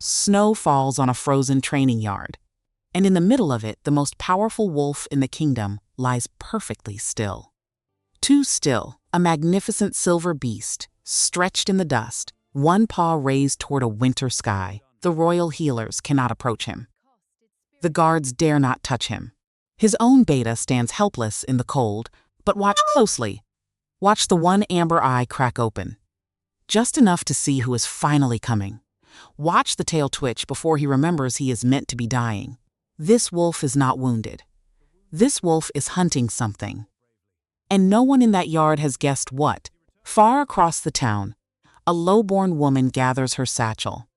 Snow falls on a frozen training yard, and in the middle of it, the most powerful wolf in the kingdom lies perfectly still. Too still, a magnificent silver beast, stretched in the dust, one paw raised toward a winter sky. The royal healers cannot approach him. The guards dare not touch him. His own beta stands helpless in the cold, but watch closely. Watch the one amber eye crack open, just enough to see who is finally coming. Watch the tail twitch before he remembers he is meant to be dying. This wolf is not wounded. This wolf is hunting something. And no one in that yard has guessed what. Far across the town, a lowborn woman gathers her satchel.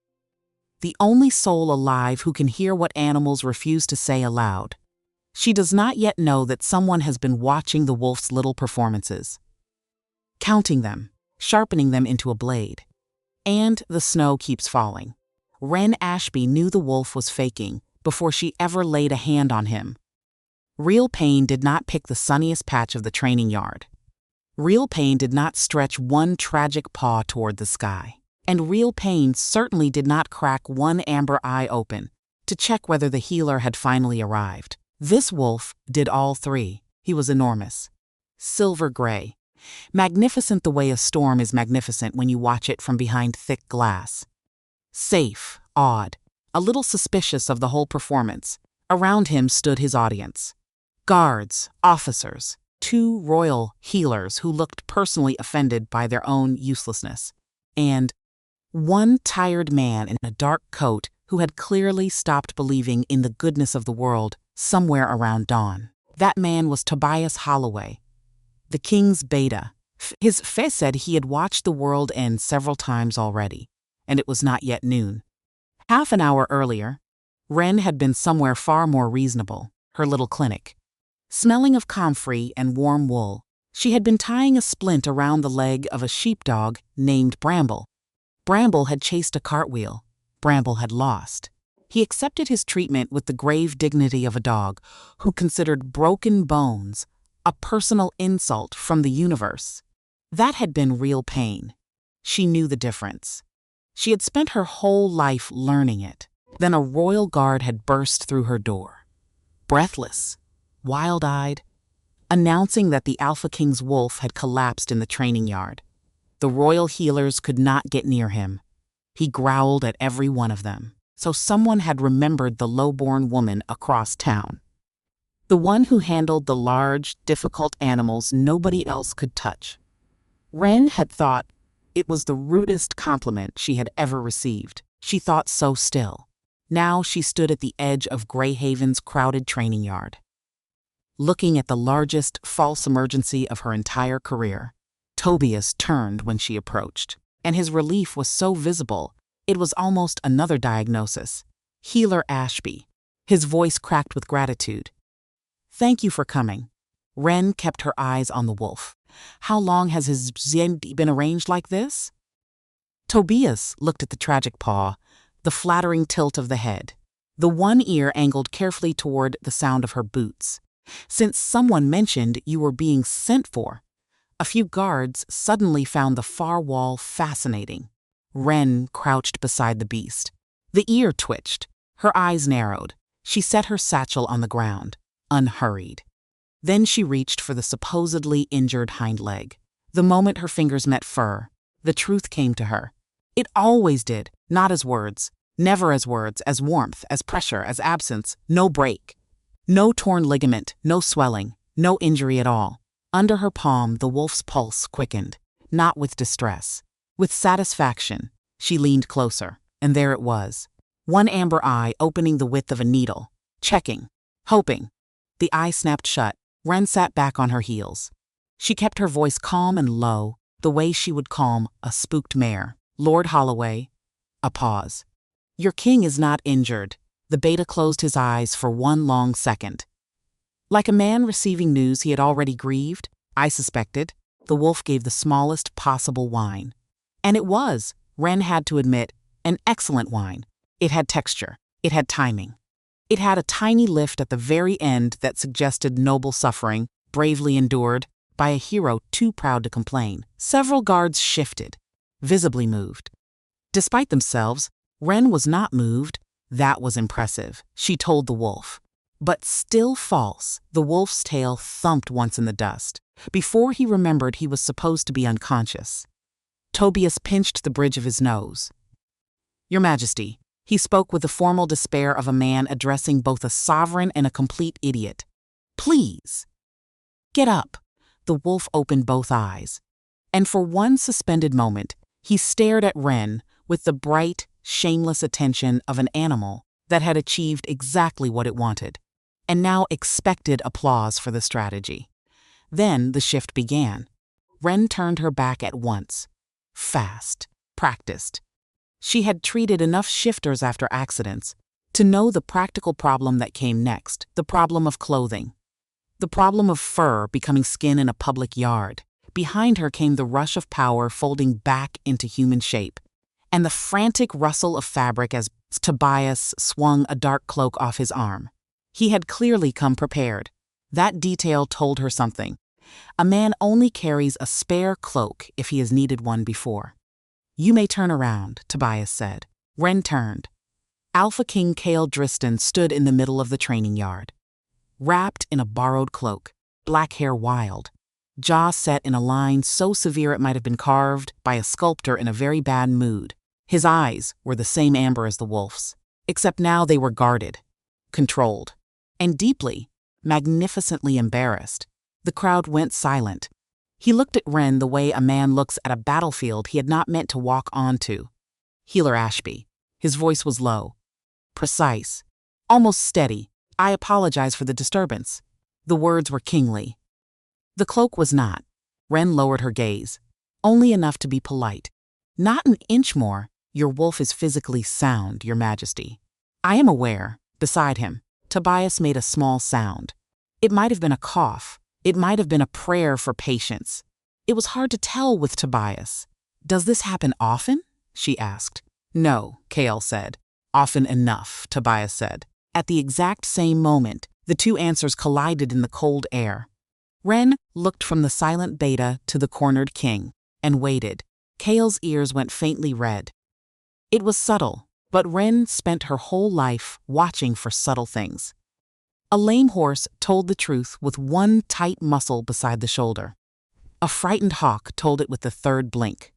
The only soul alive who can hear what animals refuse to say aloud. She does not yet know that someone has been watching the wolf's little performances, counting them, sharpening them into a blade. And the snow keeps falling. Ren Ashby knew the wolf was faking before she ever laid a hand on him. Real pain did not pick the sunniest patch of the training yard. Real pain did not stretch one tragic paw toward the sky. And real pain certainly did not crack one amber eye open to check whether the healer had finally arrived. This wolf did all three. He was enormous. Silver gray. Magnificent the way a storm is magnificent when you watch it from behind thick glass. Safe, awed, a little suspicious of the whole performance. Around him stood his audience. Guards, officers, two royal healers who looked personally offended by their own uselessness. And one tired man in a dark coat who had clearly stopped believing in the goodness of the world somewhere around dawn. That man was Tobias Holloway, the king's beta. His face said he had watched the world end several times already, and it was not yet noon. Half an hour earlier, Ren had been somewhere far more reasonable, her little clinic. Smelling of comfrey and warm wool, she had been tying a splint around the leg of a sheepdog named Bramble. Bramble had chased a cartwheel. Bramble had lost. He accepted his treatment with the grave dignity of a dog who considered broken bones a personal insult from the universe. That had been real pain. She knew the difference. She had spent her whole life learning it. Then a royal guard had burst through her door, breathless, wild-eyed, announcing that the Alpha King's wolf had collapsed in the training yard. The royal healers could not get near him. He growled at every one of them. So someone had remembered the lowborn woman across town. The one who handled the large, difficult animals nobody else could touch. Ren had thought it was the rudest compliment she had ever received. She thought so still. Now she stood at the edge of Greyhaven's crowded training yard, looking at the largest false emergency of her entire career. Tobias turned when she approached, and his relief was so visible, it was almost another diagnosis. Healer Ashby. His voice cracked with gratitude. Thank you for coming. Ren kept her eyes on the wolf. How long has his zen been arranged like this? Tobias looked at the tragic paw, the flattering tilt of the head, the one ear angled carefully toward the sound of her boots. Since someone mentioned you were being sent for, a few guards suddenly found the far wall fascinating. Ren crouched beside the beast. The ear twitched. Her eyes narrowed. She set her satchel on the ground, unhurried. Then she reached for the supposedly injured hind leg. The moment her fingers met fur, the truth came to her. It always did, not as words, never as words, as warmth, as pressure, as absence, no break. No torn ligament, no swelling, no injury at all. Under her palm, the wolf's pulse quickened, not with distress. With satisfaction, she leaned closer, and there it was. One amber eye opening the width of a needle, checking, hoping. The eye snapped shut. Ren sat back on her heels. She kept her voice calm and low, the way she would calm a spooked mare. Lord Holloway. A pause. Your king is not injured. The beta closed his eyes for one long second. Like a man receiving news he had already grieved, I suspected, the wolf gave the smallest possible whine. And it was, Ren had to admit, an excellent whine. It had texture. It had timing. It had a tiny lift at the very end that suggested noble suffering, bravely endured, by a hero too proud to complain. Several guards shifted, visibly moved. Despite themselves, Ren was not moved. That was impressive, she told the wolf. But still false, the wolf's tail thumped once in the dust, before he remembered he was supposed to be unconscious. Tobias pinched the bridge of his nose. "Your Majesty," he spoke with the formal despair of a man addressing both a sovereign and a complete idiot. "Please." "Get up." The wolf opened both eyes. And for one suspended moment, he stared at Ren with the bright, shameless attention of an animal that had achieved exactly what it wanted, and now expected applause for the strategy. Then the shift began. Ren turned her back at once. Fast, practiced. She had treated enough shifters after accidents to know the practical problem that came next, the problem of clothing. The problem of fur becoming skin in a public yard. Behind her came the rush of power folding back into human shape, and the frantic rustle of fabric as Tobias swung a dark cloak off his arm. He had clearly come prepared. That detail told her something. A man only carries a spare cloak if he has needed one before. "You may turn around," Tobias said. Ren turned. Alpha King Kale Driston stood in the middle of the training yard. Wrapped in a borrowed cloak, black hair wild, jaw set in a line so severe it might have been carved by a sculptor in a very bad mood. His eyes were the same amber as the wolf's, except now they were guarded, controlled, and deeply, magnificently embarrassed. The crowd went silent. He looked at Ren the way a man looks at a battlefield he had not meant to walk onto. "Healer Ashby." His voice was low, precise, almost steady. "I apologize for the disturbance." The words were kingly. The cloak was not. Ren lowered her gaze. "Only enough to be polite. Not an inch more. Your wolf is physically sound, Your Majesty." "I am aware." Beside him, Tobias made a small sound. It might have been a cough. It might have been a prayer for patience. It was hard to tell with Tobias. "Does this happen often?" she asked. "No," Kale said. "Often enough," Tobias said. At the exact same moment, the two answers collided in the cold air. Ren looked from the silent beta to the cornered king and waited. Kale's ears went faintly red. It was subtle, but Ren spent her whole life watching for subtle things. A lame horse told the truth with one tight muscle beside the shoulder. A frightened hawk told it with the third blink.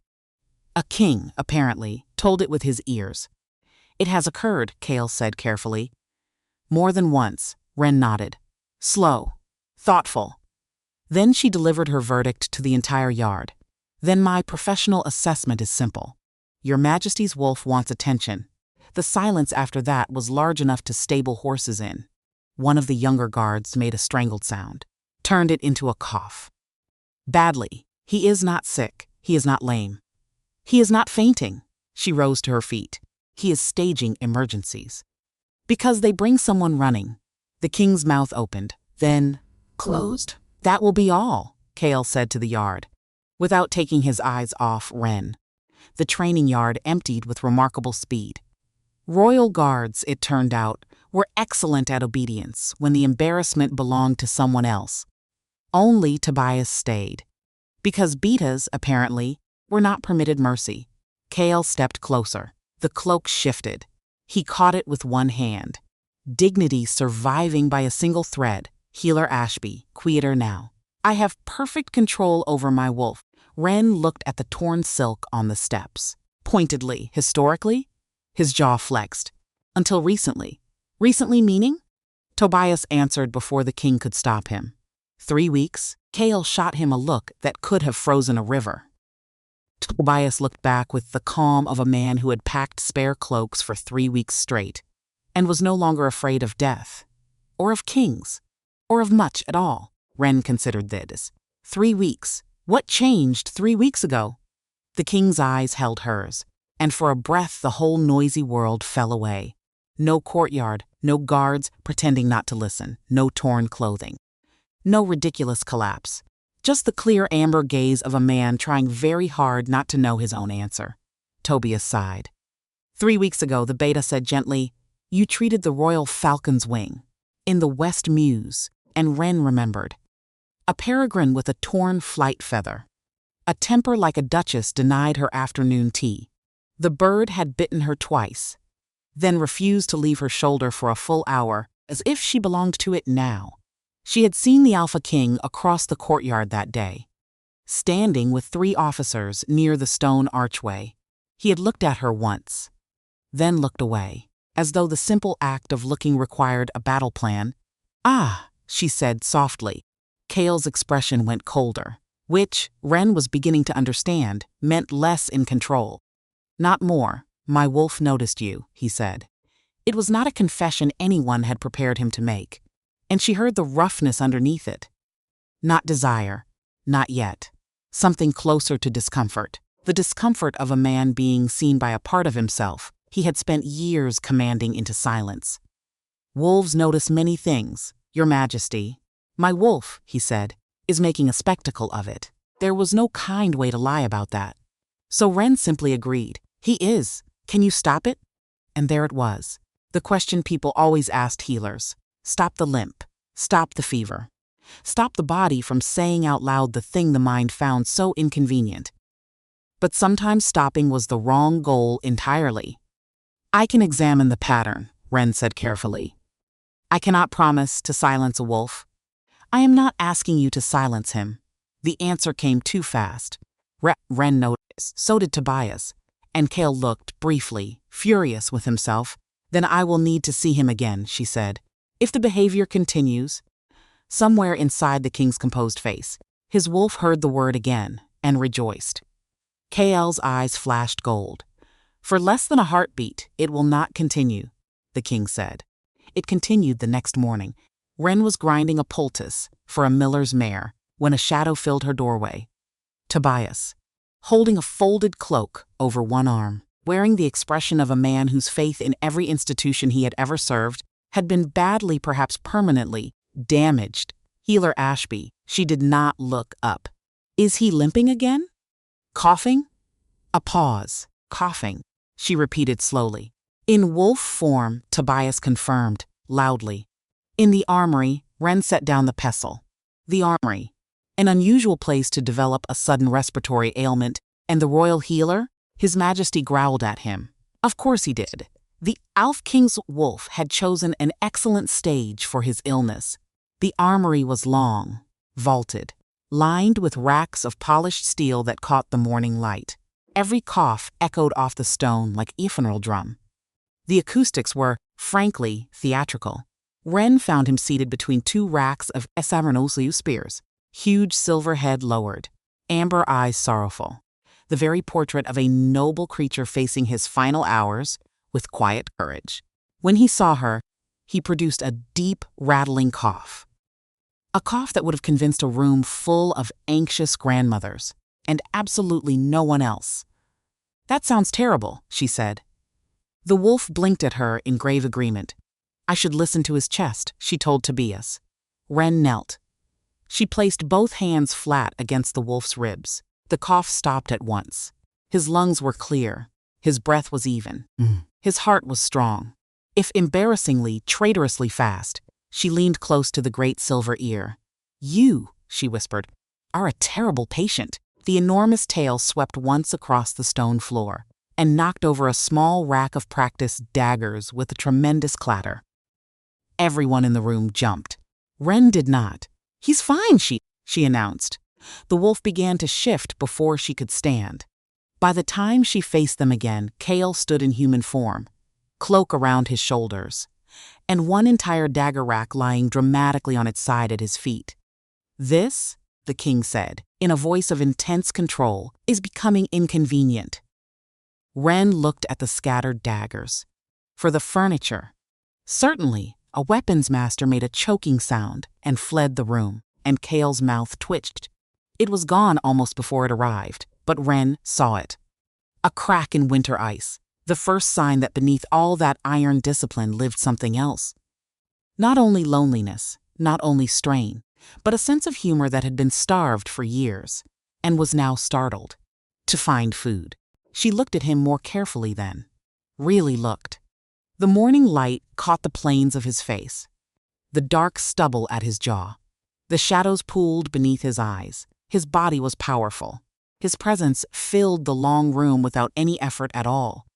A king, apparently, told it with his ears. "It has occurred," Kale said carefully. "More than once," Ren nodded. "Slow, thoughtful." Then she delivered her verdict to the entire yard. "Then my professional assessment is simple. Your Majesty's wolf wants attention." The silence after that was large enough to stable horses in. One of the younger guards made a strangled sound, turned it into a cough. "Badly. He is not sick. He is not lame. He is not fainting." She rose to her feet. "He is staging emergencies. Because they bring someone running." The king's mouth opened, then closed. "That will be all," Kale said to the yard, without taking his eyes off Ren. The training yard emptied with remarkable speed. Royal guards, it turned out, were excellent at obedience when the embarrassment belonged to someone else. Only Tobias stayed. Because betas, apparently, were not permitted mercy. Kale stepped closer. The cloak shifted. He caught it with one hand. Dignity surviving by a single thread. "Healer Ashby, quieter now. I have perfect control over my wolf." Ren looked at the torn silk on the steps. Pointedly, historically, his jaw flexed. "Until recently." "Recently meaning?" Tobias answered before the king could stop him. 3 weeks. Kale shot him a look that could have frozen a river. Tobias looked back with the calm of a man who had packed spare cloaks for 3 weeks straight, and was no longer afraid of death, or of kings, or of much at all. Ren considered this. 3 weeks. What changed 3 weeks ago? The king's eyes held hers, and for a breath the whole noisy world fell away. No courtyard, no guards pretending not to listen, no torn clothing. No ridiculous collapse. Just the clear amber gaze of a man trying very hard not to know his own answer. Tobias sighed. 3 weeks ago, the beta said gently, "You treated the royal falcon's wing in the West Mews," and Ren remembered. A peregrine with a torn flight feather. A temper like a duchess denied her afternoon tea. The bird had bitten her twice, then refused to leave her shoulder for a full hour, as if she belonged to it now. She had seen the Alpha King across the courtyard that day, standing with 3 officers near the stone archway. He had looked at her once, then looked away, as though the simple act of looking required a battle plan. "Ah," she said softly. Kale's expression went colder, which, Ren was beginning to understand, meant less in control. "Not more. My wolf noticed you," he said. It was not a confession anyone had prepared him to make, and she heard the roughness underneath it. Not desire, not yet. Something closer to discomfort. The discomfort of a man being seen by a part of himself he had spent years commanding into silence. "Wolves notice many things, Your Majesty. My wolf," he said, "is making a spectacle of it." There was no kind way to lie about that. So Ren simply agreed. "He is. Can you stop it?" And there it was. The question people always asked healers. Stop the limp. Stop the fever. Stop the body from saying out loud the thing the mind found so inconvenient. But sometimes stopping was the wrong goal entirely. "I can examine the pattern," Ren said carefully. "I cannot promise to silence a wolf. I am not asking you to silence him." The answer came too fast. Ren noticed, so did Tobias, and Kale looked, briefly, furious with himself. "Then I will need to see him again," she said. "If the behavior continues." Somewhere inside the king's composed face, his wolf heard the word again and rejoiced. Kale's eyes flashed gold. "For less than a heartbeat, it will not continue," the king said. It continued the next morning. Ren was grinding a poultice for a miller's mare when a shadow filled her doorway. Tobias, holding a folded cloak over one arm, wearing the expression of a man whose faith in every institution he had ever served had been badly, perhaps permanently, damaged. Healer Ashby. She did not look up. "Is he limping again? Coughing?" A pause. "Coughing," she repeated slowly. "In wolf form," Tobias confirmed, loudly. In the armory, Ren set down the pestle. The armory, an unusual place to develop a sudden respiratory ailment, and the royal healer? His Majesty growled at him. Of course he did. The Alpha King's wolf had chosen an excellent stage for his illness. The armory was long, vaulted, lined with racks of polished steel that caught the morning light. Every cough echoed off the stone like a funeral drum. The acoustics were, frankly, theatrical. Ren found him seated between 2 racks of Esamernosliu spears, huge silver head lowered, amber eyes sorrowful, the very portrait of a noble creature facing his final hours with quiet courage. When he saw her, he produced a deep, rattling cough. A cough that would have convinced a room full of anxious grandmothers, and absolutely no one else. "That sounds terrible," she said. The wolf blinked at her in grave agreement. "I should listen to his chest," she told Tobias. Ren knelt. She placed both hands flat against the wolf's ribs. The cough stopped at once. His lungs were clear. His breath was even. His heart was strong. If embarrassingly, traitorously fast, she leaned close to the great silver ear. "You," she whispered, "are a terrible patient." The enormous tail swept once across the stone floor and knocked over a small rack of practice daggers with a tremendous clatter. Everyone in the room jumped. Ren did not. "He's fine," she announced. The wolf began to shift before she could stand. By the time she faced them again, Kale stood in human form, cloak around his shoulders, and one entire dagger rack lying dramatically on its side at his feet. "This," the king said, in a voice of intense control, "is becoming inconvenient." Ren looked at the scattered daggers. For the furniture. Certainly, a weapons master made a choking sound and fled the room, and Kale's mouth twitched. It was gone almost before it arrived, but Ren saw it. A crack in winter ice, the first sign that beneath all that iron discipline lived something else. Not only loneliness, not only strain, but a sense of humor that had been starved for years, and was now startled to find food. She looked at him more carefully then. Really looked. The morning light caught the planes of his face, the dark stubble at his jaw. The shadows pooled beneath his eyes. His body was powerful, His presence filled the long room without any effort at all.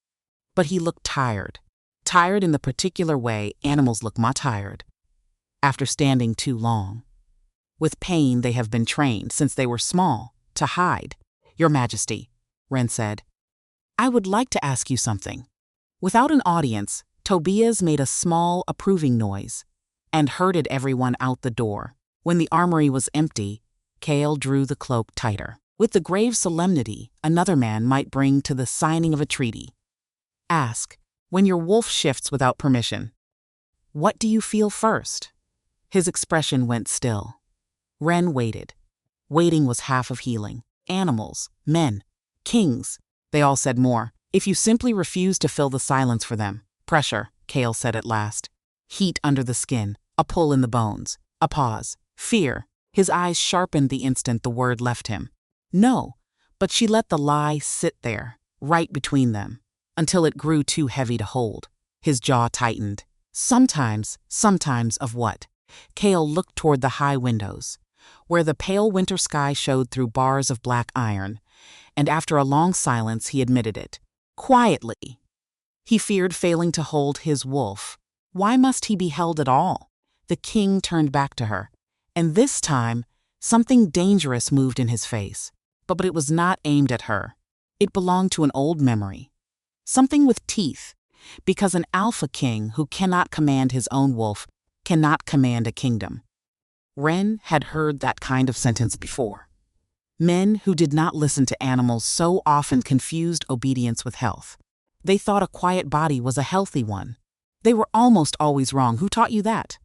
But he looked tired. Tired in the particular way animals look tired. After standing too long. With pain they have been trained, since they were small, to hide. Your Majesty, Ren said, I would like to ask you something. Without an audience, Tobias made a small, approving noise and herded everyone out the door. When the armory was empty, Kale drew the cloak tighter, with the grave solemnity another man might bring to the signing of a treaty. Ask, when your wolf shifts without permission, what do you feel first? His expression went still. Ren waited. Waiting was half of healing. Animals, men, kings, they all said more. If you simply refuse to fill the silence for them. Pressure, Kale said at last. Heat under the skin, a pull in the bones, a pause, fear. His eyes sharpened the instant the word left him. No, but she let the lie sit there, right between them, until it grew too heavy to hold. His jaw tightened. Sometimes of what? Kale looked toward the high windows, where the pale winter sky showed through bars of black iron, and after a long silence he admitted it. Quietly. He feared failing to hold his wolf. Why must he be held at all? The king turned back to her, and this time, something dangerous moved in his face. But it was not aimed at her. It belonged to an old memory. Something with teeth, because an alpha king who cannot command his own wolf cannot command a kingdom. Ren had heard that kind of sentence before. Men who did not listen to animals so often confused obedience with health. They thought a quiet body was a healthy one. They were almost always wrong. Who taught you that?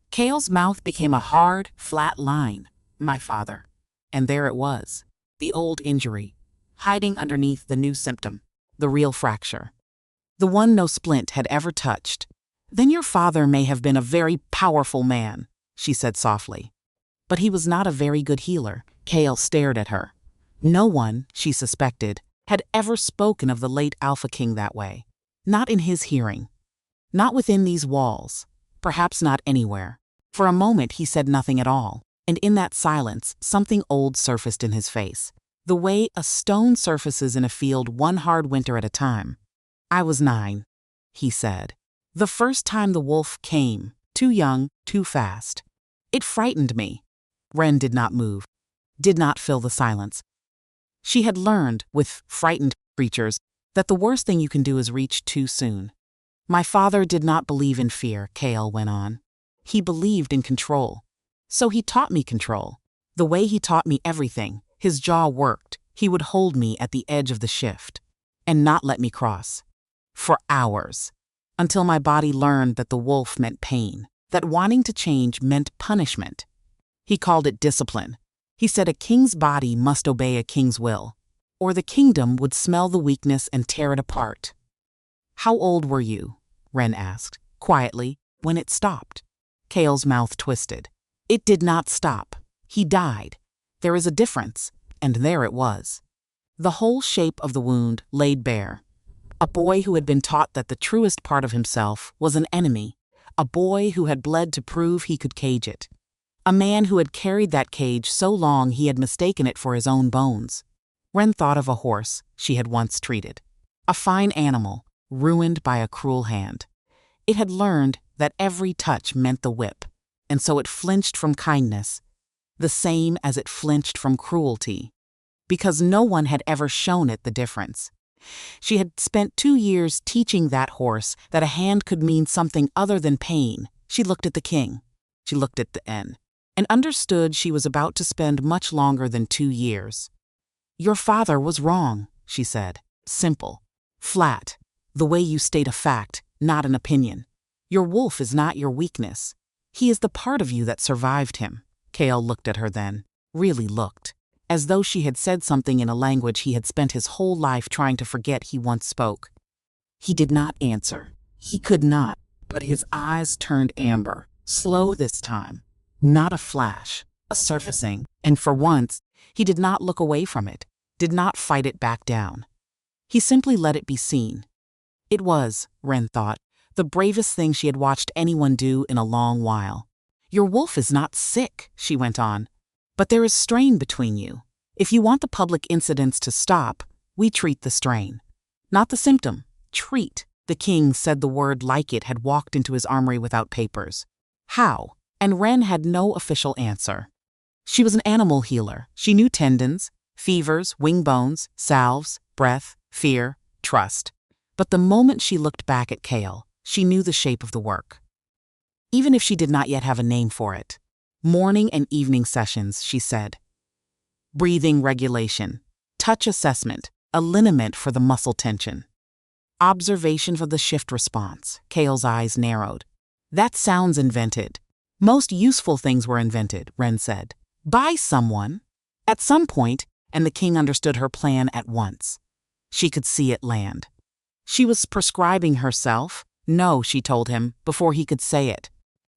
Kale's mouth became a hard, flat line. My father. And there it was. The old injury, hiding underneath the new symptom, the real fracture. The one no splint had ever touched. Then your father may have been a very powerful man, she said softly. But he was not a very good healer. Kale stared at her. No one, she suspected, had ever spoken of the late Alpha King that way. Not in his hearing. Not within these walls. Perhaps not anywhere. For a moment he said nothing at all, and in that silence something old surfaced in his face. The way a stone surfaces in a field one hard winter at a time. I was 9, he said. The first time the wolf came, too young, too fast. It frightened me. Ren did not move, did not fill the silence. She had learned, with frightened creatures, that the worst thing you can do is reach too soon. My father did not believe in fear, Kale went on. He believed in control. So he taught me control. The way he taught me everything, his jaw worked. He would hold me at the edge of the shift and not let me cross. For hours. Until my body learned that the wolf meant pain, that wanting to change meant punishment. He called it discipline. He said a king's body must obey a king's will, or the kingdom would smell the weakness and tear it apart. How old were you? Ren asked, quietly, when it stopped. Kale's mouth twisted. It did not stop. He died. There is a difference, and there it was. The whole shape of the wound laid bare. A boy who had been taught that the truest part of himself was an enemy. A boy who had bled to prove he could cage it. A man who had carried that cage so long he had mistaken it for his own bones. Ren thought of a horse she had once treated. A fine animal, ruined by a cruel hand. It had learned that every touch meant the whip, and so it flinched from kindness, the same as it flinched from cruelty, because no one had ever shown it the difference. She had spent 2 years teaching that horse that a hand could mean something other than pain. She looked at the king. She looked at the N, and understood she was about to spend much longer than 2 years. Your father was wrong, she said. Simple. Flat. The way you state a fact, not an opinion. Your wolf is not your weakness. He is the part of you that survived him. Kale looked at her then, really looked, as though she had said something in a language he had spent his whole life trying to forget he once spoke. He did not answer. He could not, but his eyes turned amber, slow this time. Not a flash, a surfacing, and for once, he did not look away from it, did not fight it back down. He simply let it be seen. It was, Ren thought, the bravest thing she had watched anyone do in a long while. Your wolf is not sick, she went on, but there is strain between you. If you want the public incidents to stop, we treat the strain. Not the symptom. Treat. The king said the word like it had walked into his armory without papers. How? And Ren had no official answer. She was an animal healer. She knew tendons, fevers, wing bones, salves, breath, fear, trust. But the moment she looked back at Kale, she knew the shape of the work. Even if she did not yet have a name for it. Morning and evening sessions, she said. Breathing regulation, touch assessment, a liniment for the muscle tension. Observation for the shift response. Kale's eyes narrowed. That sounds invented. Most useful things were invented, Ren said. By someone. At some point, and the king understood her plan at once. She could see it land. She was prescribing herself. No, she told him, before he could say it.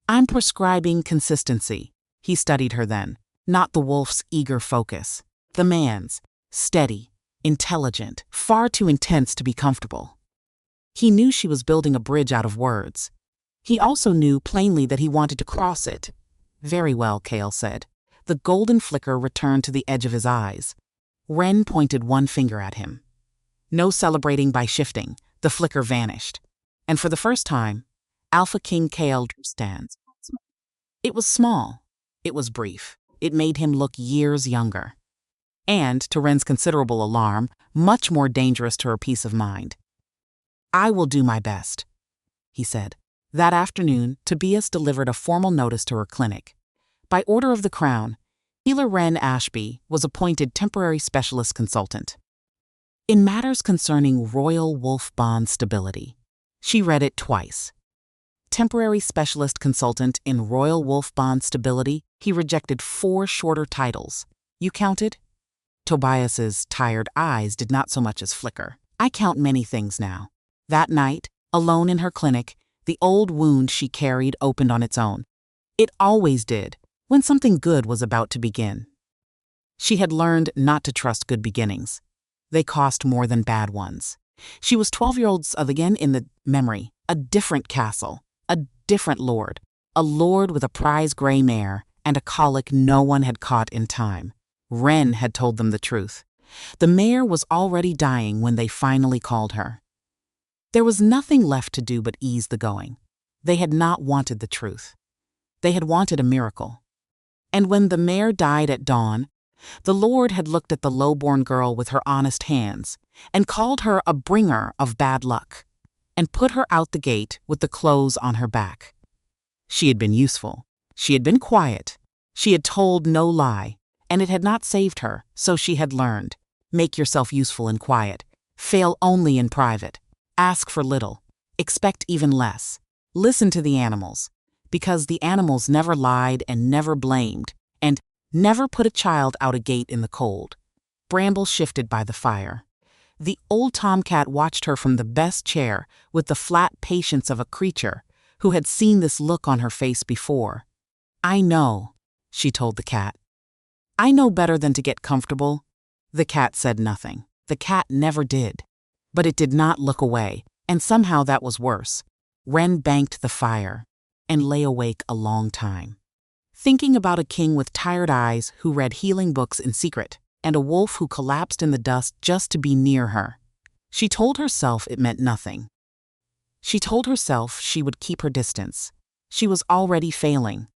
I'm prescribing consistency. He studied her then, not the wolf's eager focus. The man's, steady, intelligent, far too intense to be comfortable. He knew she was building a bridge out of words. He also knew plainly that he wanted to cross it. Very well, Kale said. The golden flicker returned to the edge of his eyes. Ren pointed one finger at him. No celebrating by shifting, the flicker vanished. And for the first time, Alpha King Kale drew stands. It was small. It was brief. It made him look years younger. And, to Ren's considerable alarm, much more dangerous to her peace of mind. I will do my best, he said. That afternoon, Tobias delivered a formal notice to her clinic. By order of the Crown, healer Ren Ashby was appointed temporary specialist consultant. In matters concerning royal wolf bond stability, she read it twice. Temporary specialist consultant in royal wolf bond stability, he rejected 4 shorter titles. You counted? Tobias's tired eyes did not so much as flicker. I count many things now. That night, alone in her clinic, the old wound she carried opened on its own. It always did, when something good was about to begin. She had learned not to trust good beginnings. They cost more than bad ones. She was 12-year-olds again in the memory, a different castle, a different lord, a lord with a prize gray mare and a colic no one had caught in time. Ren had told them the truth. The mare was already dying when they finally called her. There was nothing left to do but ease the going. They had not wanted the truth. They had wanted a miracle. And when the mare died at dawn, the Lord had looked at the lowborn girl with her honest hands and called her a bringer of bad luck and put her out the gate with the clothes on her back. She had been useful. She had been quiet. She had told no lie, and it had not saved her, so she had learned. Make yourself useful and quiet. Fail only in private. Ask for little. Expect even less. Listen to the animals, because the animals never lied and never blamed, and never put a child out a gate in the cold. Bramble shifted by the fire. The old tomcat watched her from the best chair with the flat patience of a creature who had seen this look on her face before. I know, she told the cat. I know better than to get comfortable. The cat said nothing. The cat never did. But it did not look away, and somehow that was worse. Ren banked the fire and lay awake a long time, thinking about a king with tired eyes who read healing books in secret, and a wolf who collapsed in the dust just to be near her. She told herself it meant nothing. She told herself she would keep her distance. She was already failing.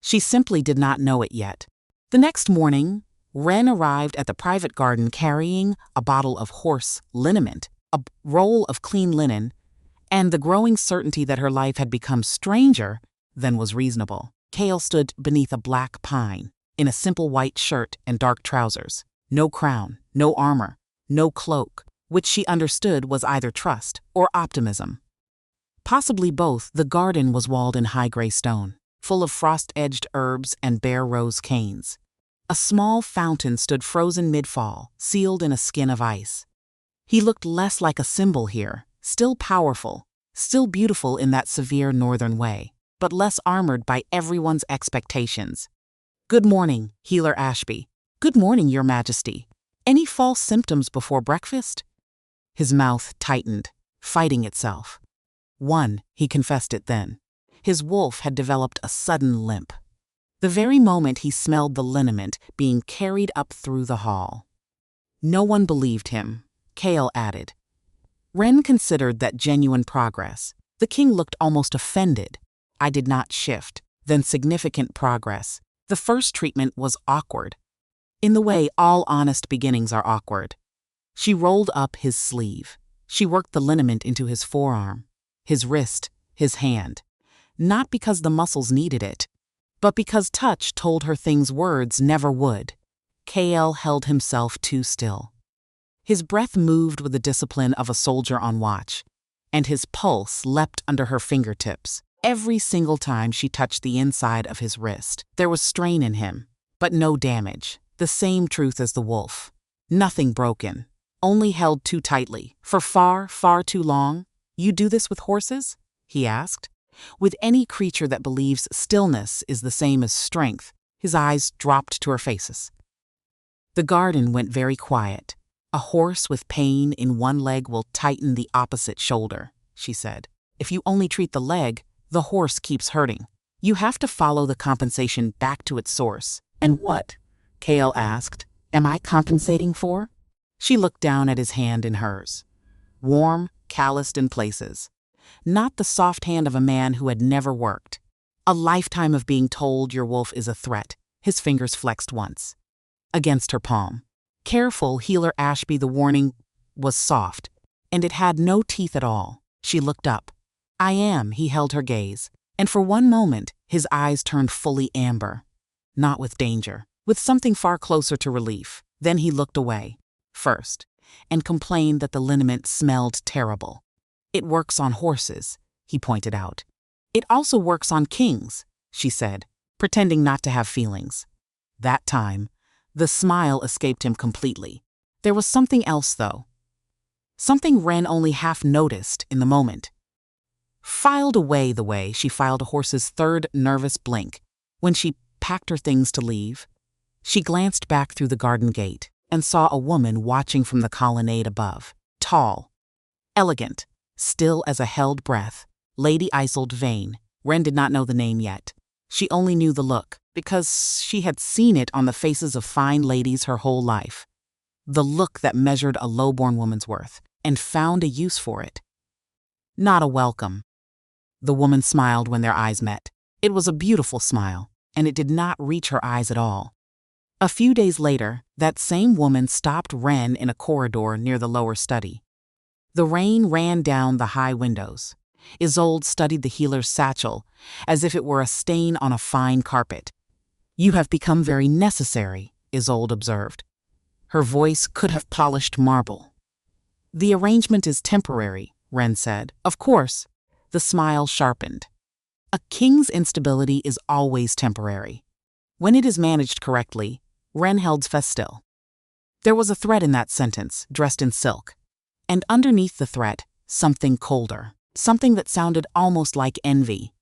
She simply did not know it yet. The next morning, Ren arrived at the private garden carrying a bottle of horse liniment, a roll of clean linen, and the growing certainty that her life had become stranger than was reasonable. Kale stood beneath a black pine, in a simple white shirt and dark trousers. No crown, no armor, no cloak, which she understood was either trust or optimism. Possibly both. The garden was walled in high gray stone, full of frost-edged herbs and bare rose canes. A small fountain stood frozen mid-fall, sealed in a skin of ice. He looked less like a symbol here, still powerful, still beautiful in that severe northern way, but less armored by everyone's expectations. Good morning, Healer Ashby. Good morning, Your Majesty. Any false symptoms before breakfast? His mouth tightened, fighting itself. One, he confessed it then. His wolf had developed a sudden limp. the very moment he smelled the liniment being carried up through the hall. No one believed him, Kale added. Ren considered that genuine progress. The king looked almost offended. I did not shift, then significant progress. The first treatment was awkward. In the way all honest beginnings are awkward. She rolled up his sleeve. She worked the liniment into his forearm, his wrist, his hand. Not because the muscles needed it, but because touch told her things words never would. Kale held himself too still. His breath moved with the discipline of a soldier on watch, and his pulse leapt under her fingertips. Every single time she touched the inside of his wrist, there was strain in him, but no damage. The same truth as the wolf. Nothing broken, only held too tightly, for far, far too long. You do this with horses? He asked. With any creature that believes stillness is the same as strength. His eyes dropped to her faces. The garden went very quiet. A horse with pain in one leg will tighten the opposite shoulder, she said. If you only treat the leg, the horse keeps hurting. You have to follow the compensation back to its source. And what? Kale asked. Am I compensating for? She looked down at his hand in hers. Warm, calloused in places. Not the soft hand of a man who had never worked. A lifetime of being told your wolf is a threat. His fingers flexed once. Against her palm. Careful, Healer Ashby, the warning was soft, and it had no teeth at all. She looked up. I am, he held her gaze, and for one moment, his eyes turned fully amber. Not with danger, with something far closer to relief. Then he looked away, first, and complained that the liniment smelled terrible. It works on horses, he pointed out. It also works on kings, she said, pretending not to have feelings. That time, the smile escaped him completely. There was something else, though. Something Ren only half noticed in the moment. Filed away the way she filed a horse's third nervous blink when she packed her things to leave. She glanced back through the garden gate and saw a woman watching from the colonnade above. Tall, elegant, still as a held breath. Lady Isolde Vane. Ren did not know the name yet. She only knew the look, because she had seen it on the faces of fine ladies her whole life. The look that measured a lowborn woman's worth, and found a use for it. Not a welcome. The woman smiled when their eyes met. It was a beautiful smile, and it did not reach her eyes at all. A few days later, that same woman stopped Ren in a corridor near the lower study. The rain ran down the high windows. Isolde studied the healer's satchel, as if it were a stain on a fine carpet. You have become very necessary, Isolde observed. Her voice could have polished marble. The arrangement is temporary, Ren said. Of course. The smile sharpened. A king's instability is always temporary. When it is managed correctly, Ren held fast still. There was a threat in that sentence, dressed in silk. And underneath the threat, something colder. Something that sounded almost like envy.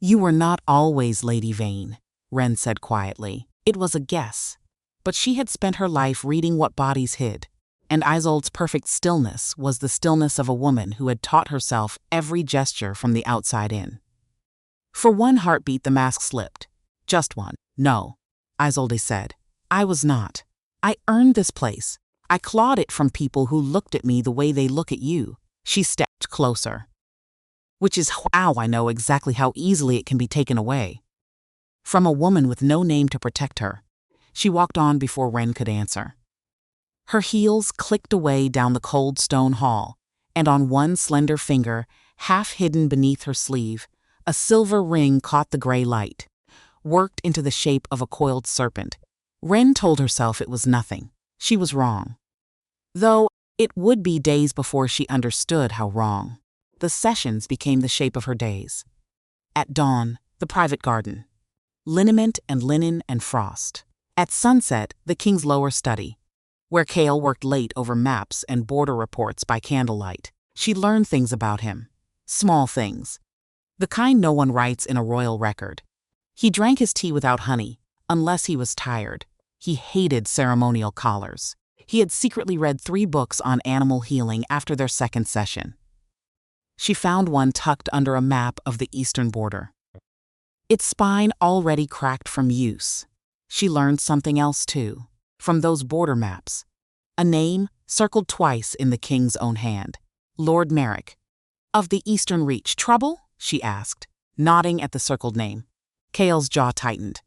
You were not always Lady Vane, Ren said quietly. It was a guess. But she had spent her life reading what bodies hid. And Isolde's perfect stillness was the stillness of a woman who had taught herself every gesture from the outside in. For one heartbeat the mask slipped. Just one. No, Isolde said. I was not. I earned this place. I clawed it from people who looked at me the way they look at you. She stepped closer. Which is how I know exactly how easily it can be taken away. From a woman with no name to protect her. She walked on before Ren could answer. Her heels clicked away down the cold stone hall, and on one slender finger, half hidden beneath her sleeve, a silver ring caught the gray light, worked into the shape of a coiled serpent. Ren told herself it was nothing. She was wrong. Though it would be days before she understood how wrong. The sessions became the shape of her days. At dawn, the private garden. Liniment and linen and frost. At sunset, the king's lower study, where Kale worked late over maps and border reports by candlelight. She learned things about him. Small things. The kind no one writes in a royal record. He drank his tea without honey, unless he was tired. He hated ceremonial collars. He had secretly read 3 books on animal healing after their second session. She found one tucked under a map of the eastern border. its spine already cracked from use. She learned something else too, from those border maps. A name circled twice in the king's own hand. Lord Merrick. Of the Eastern Reach. Trouble? She asked, nodding at the circled name. Cale's jaw tightened.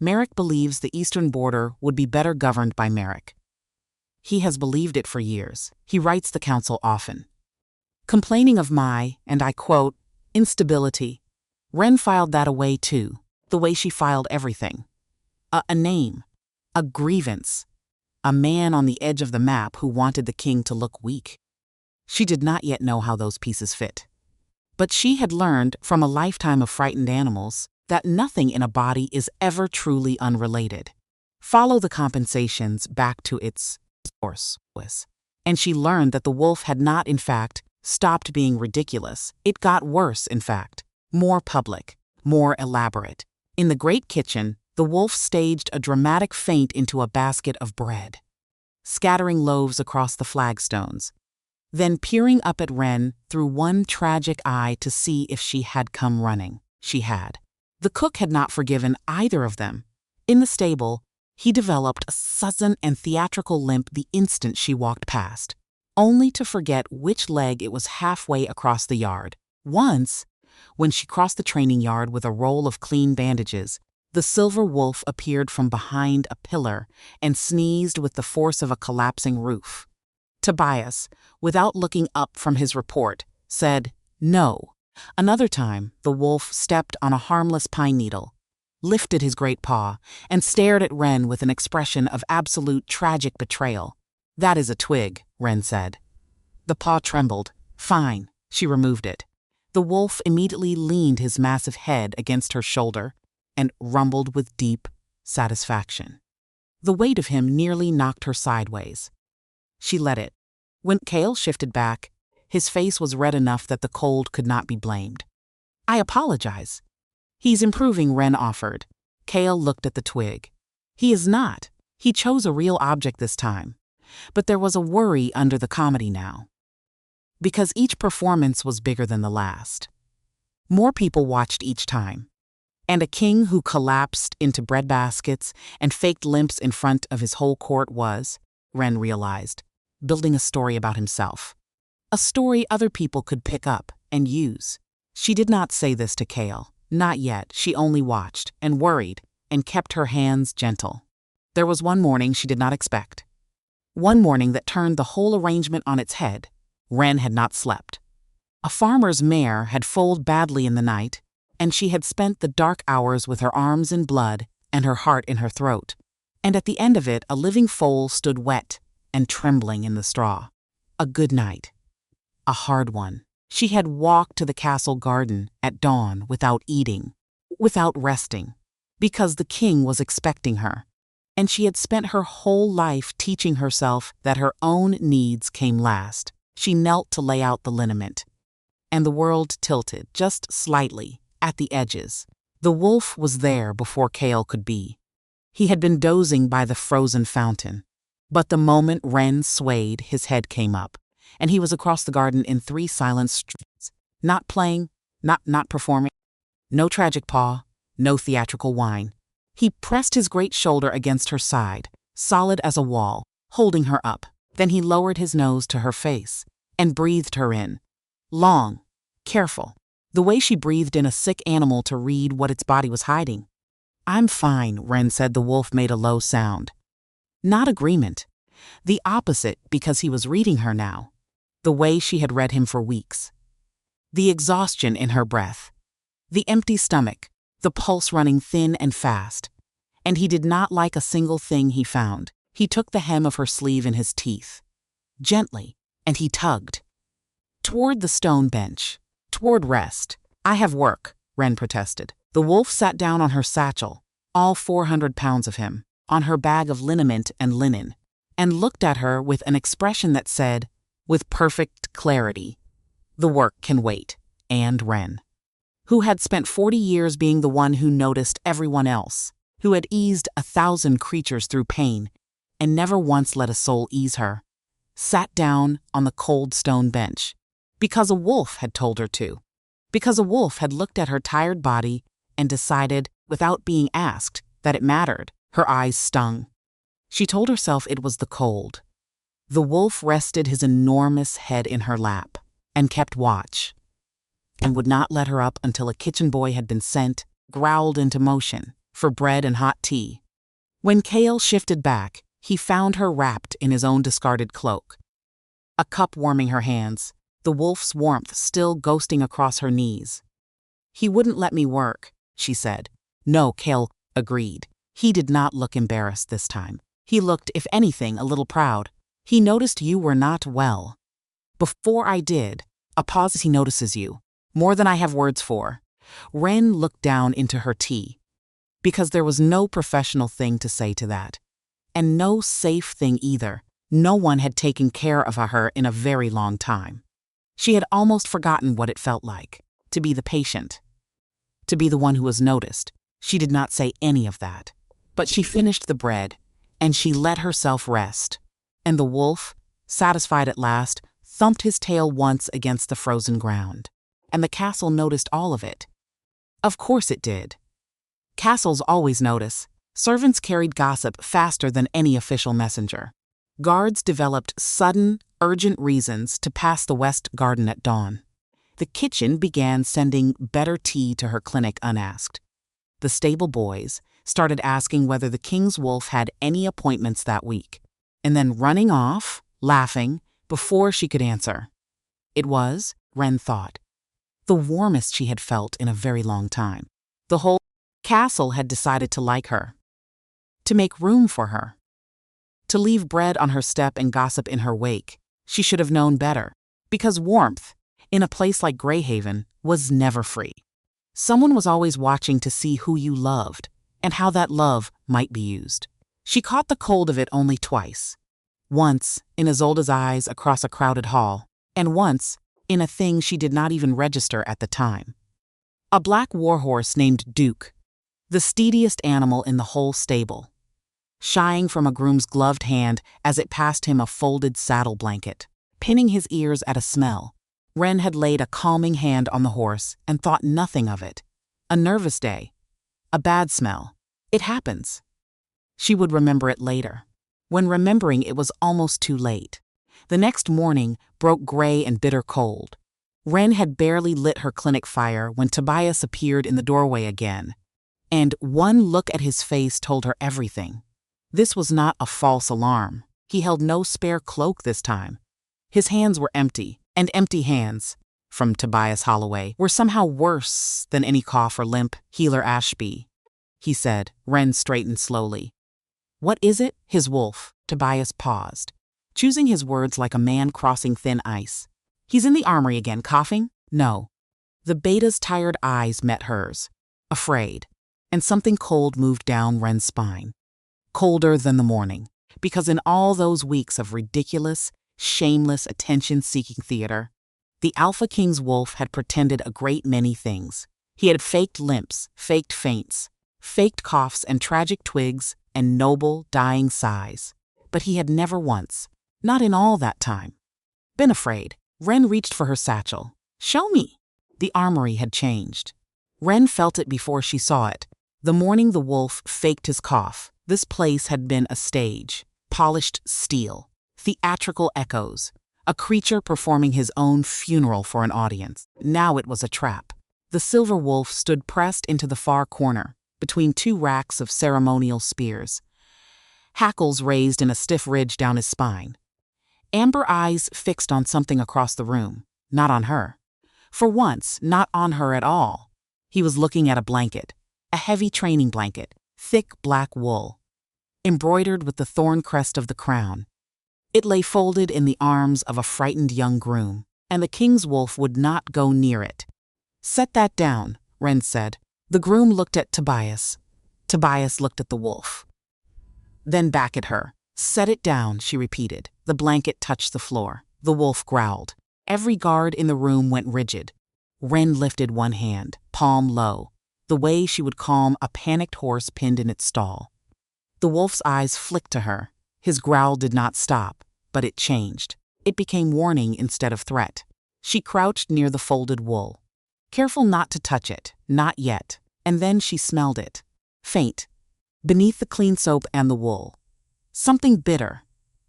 Merrick believes the eastern border would be better governed by Merrick. He has believed it for years. He writes the council often, complaining of my, and I quote, instability. Ren filed that away too, the way she filed everything. A name. A grievance. A man on the edge of the map who wanted the king to look weak. She did not yet know how those pieces fit. But she had learned from a lifetime of frightened animals that nothing in a body is ever truly unrelated. Follow the compensations back to its source. And she learned that the wolf had not, in fact, stopped being ridiculous. It got worse, in fact. More public, more elaborate. In the great kitchen, the wolf staged a dramatic feint into a basket of bread, scattering loaves across the flagstones, then peering up at Ren through one tragic eye to see if she had come running. She had. The cook had not forgiven either of them. In the stable, he developed a sudden and theatrical limp the instant she walked past, only to forget which leg it was halfway across the yard. Once, when she crossed the training yard with a roll of clean bandages, the silver wolf appeared from behind a pillar and sneezed with the force of a collapsing roof. Tobias, without looking up from his report, said, "No." Another time, the wolf stepped on a harmless pine needle, lifted his great paw, and stared at Ren with an expression of absolute tragic betrayal. "That is a twig," Ren said. The paw trembled. "Fine." She removed it. The wolf immediately leaned his massive head against her shoulder and rumbled with deep satisfaction. The weight of him nearly knocked her sideways. She let it. When Cale shifted back, his face was red enough that the cold could not be blamed. "I apologize." "He's improving," Ren offered. Cale looked at the twig. "He is not. He chose a real object this time." But there was a worry under the comedy now, because each performance was bigger than the last. More people watched each time. And a king who collapsed into breadbaskets and faked limps in front of his whole court was, Ren realized, building a story about himself. A story other people could pick up and use. She did not say this to Cale. Not yet. She only watched and worried and kept her hands gentle. There was one morning she did not expect. One morning that turned the whole arrangement on its head. Ren had not slept. A farmer's mare had foaled badly in the night, and she had spent the dark hours with her arms in blood and her heart in her throat. And at the end of it, a living foal stood wet and trembling in the straw. A good night. A hard one. She had walked to the castle garden at dawn without eating, without resting, because the king was expecting her. And she had spent her whole life teaching herself that her own needs came last. She knelt to lay out the liniment. And the world tilted, just slightly, at the edges. The wolf was there before Cale could be. He had been dozing by the frozen fountain. But the moment Ren swayed, his head came up, and he was across the garden in 3 silent strides. Not playing, not performing. No tragic paw, no theatrical whine. He pressed his great shoulder against her side, solid as a wall, holding her up. Then he lowered his nose to her face and breathed her in. Long, careful, the way she breathed in a sick animal to read what its body was hiding. "I'm fine," Ren said. The wolf made a low sound. Not agreement. The opposite, because he was reading her now. The way she had read him for weeks. The exhaustion in her breath. The empty stomach. The pulse running thin and fast. And he did not like a single thing he found. He took the hem of her sleeve in his teeth. Gently, and he tugged. Toward the stone bench. Toward rest. "I have work," Ren protested. The wolf sat down on her satchel, all 400 pounds of him, on her bag of liniment and linen, and looked at her with an expression that said, with perfect clarity, "The work can wait." And Ren, who had spent 40 years being the one who noticed everyone else, who had eased 1,000 creatures through pain, and never once let a soul ease her, sat down on the cold stone bench, because a wolf had told her to, because a wolf had looked at her tired body and decided, without being asked, that it mattered. Her eyes stung. She told herself it was the cold. The wolf rested his enormous head in her lap and kept watch, and would not let her up until a kitchen boy had been sent, growled into motion, for bread and hot tea. When Kale shifted back, he found her wrapped in his own discarded cloak, a cup warming her hands, the wolf's warmth still ghosting across her knees. "He wouldn't let me work," she said. "No," Kale agreed. He did not look embarrassed this time. He looked, if anything, a little proud. "He noticed you were not well." "Before I did." A pause as he notices you. "More than I have words for." Ren looked down into her tea, because there was no professional thing to say to that. And no safe thing either. No one had taken care of her in a very long time. She had almost forgotten what it felt like to be the patient, to be the one who was noticed. She did not say any of that. But she finished the bread, and she let herself rest. And the wolf, satisfied at last, thumped his tail once against the frozen ground. And the castle noticed all of it. Of course it did. Castles always notice. Servants carried gossip faster than any official messenger. Guards developed sudden, urgent reasons to pass the west garden at dawn. The kitchen began sending better tea to her clinic unasked. The stable boys started asking whether the king's wolf had any appointments that week, and then running off, laughing, before she could answer. It was, Ren thought, the warmest she had felt in a very long time. The whole castle had decided to like her, to make room for her, to leave bread on her step and gossip in her wake. She should have known better, because warmth, in a place like Greyhaven, was never free. Someone was always watching to see who you loved, and how that love might be used. She caught the cold of it only twice. Once, in Isolde's eyes across a crowded hall, and once, in a thing she did not even register at the time. A black warhorse named Duke, the steadiest animal in the whole stable, shying from a groom's gloved hand as it passed him a folded saddle blanket, pinning his ears at a smell. Ren had laid a calming hand on the horse and thought nothing of it. A nervous day. A bad smell. It happens. She would remember it later. When remembering, it was almost too late. The next morning broke gray and bitter cold. Ren had barely lit her clinic fire when Tobias appeared in the doorway again, and one look at his face told her everything. This was not a false alarm. He held no spare cloak this time. His hands were empty, and empty hands, from Tobias Holloway, were somehow worse than any cough or limp. "Healer Ashby," he said. Ren straightened slowly. "What is it?" "His wolf." Tobias paused, choosing his words like a man crossing thin ice. "He's in the armory again, coughing?" "No." The beta's tired eyes met hers, afraid, and something cold moved down Ren's spine. Colder than the morning, because in all those weeks of ridiculous, shameless attention-seeking theater, the Alpha King's wolf had pretended a great many things. He had faked limps, faked faints, faked coughs and tragic twigs and noble, dying sighs. But he had never once, not in all that time, been afraid. Ren reached for her satchel. "Show me." The armory had changed. Ren felt it before she saw it. The morning the wolf faked his cough, this place had been a stage, polished steel, theatrical echoes, a creature performing his own funeral for an audience. Now it was a trap. The silver wolf stood pressed into the far corner, between two racks of ceremonial spears, hackles raised in a stiff ridge down his spine. Amber eyes fixed on something across the room, not on her. For once, not on her at all. He was looking at a blanket, a heavy training blanket, thick black wool, embroidered with the thorn crest of the crown. It lay folded in the arms of a frightened young groom, and the king's wolf would not go near it. "Set that down," Ren said. The groom looked at Tobias. Tobias looked at the wolf. Then back at her. "Set it down," she repeated. The blanket touched the floor. The wolf growled. Every guard in the room went rigid. Ren lifted one hand, palm low, the way she would calm a panicked horse pinned in its stall. The wolf's eyes flicked to her. His growl did not stop, but it changed. It became warning instead of threat. She crouched near the folded wool. Careful not to touch it, not yet. and then she smelled it. Faint. Beneath the clean soap and the wool. Something bitter.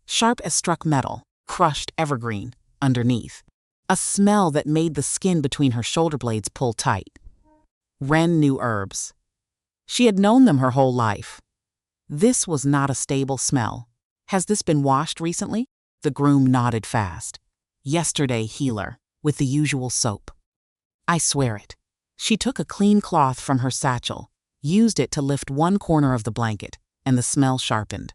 Sharp as struck metal, crushed evergreen, underneath. A smell that made the skin between her shoulder blades pull tight. Ren knew herbs. She had known them her whole life. This was not a stable smell. Has this been washed recently? The groom nodded fast. Yesterday, healer, with the usual soap. I swear it. She took a clean cloth from her satchel, used it to lift one corner of the blanket, and the smell sharpened.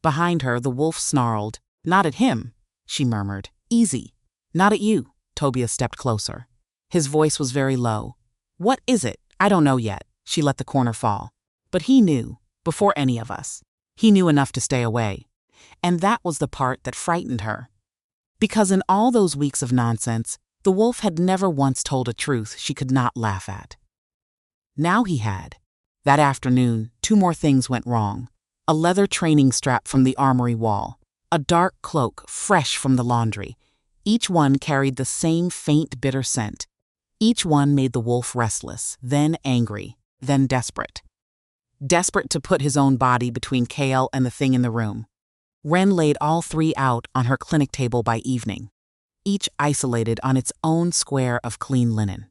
Behind her, the wolf snarled. Not at him, she murmured. Easy. Not at you. Tobias stepped closer. His voice was very low. What is it? I don't know yet. She let the corner fall. But he knew, before any of us. He knew enough to stay away. And that was the part that frightened her. Because in all those weeks of nonsense, the wolf had never once told a truth she could not laugh at. Now he had. That afternoon, 2 more things went wrong. A leather training strap from the armory wall. A dark cloak fresh from the laundry. Each one carried the same faint, bitter scent. Each one made the wolf restless, then angry, then desperate. Desperate to put his own body between Kale and the thing in the room. Ren laid all 3 out on her clinic table by evening, each isolated on its own square of clean linen.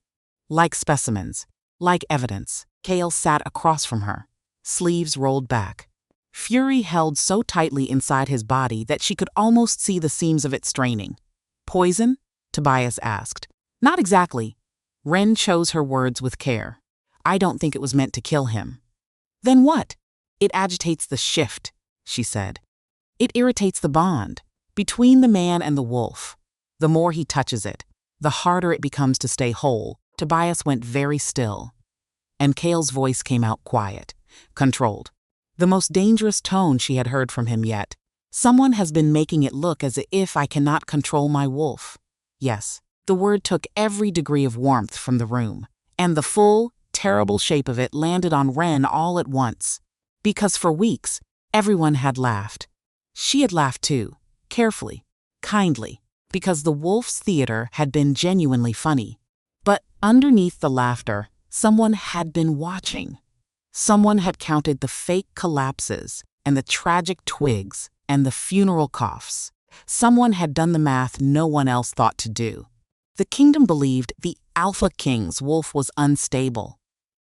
Like specimens, like evidence, Kale sat across from her, sleeves rolled back. Fury held so tightly inside his body that she could almost see the seams of it straining. Poison? Tobias asked. Not exactly. Ren chose her words with care. I don't think it was meant to kill him. Then what? It agitates the shift, she said. It irritates the bond between the man and the wolf. The more he touches it, the harder it becomes to stay whole. Tobias went very still. And Kale's voice came out quiet, controlled. The most dangerous tone she had heard from him yet. Someone has been making it look as if I cannot control my wolf. Yes, the word took every degree of warmth from the room, and the full, terrible shape of it landed on Ren all at once. Because for weeks, everyone had laughed. She had laughed too, carefully, kindly, because the wolf's theater had been genuinely funny. But underneath the laughter, someone had been watching. Someone had counted the fake collapses and the tragic twigs and the funeral coughs. Someone had done the math no one else thought to do. The kingdom believed the Alpha King's wolf was unstable.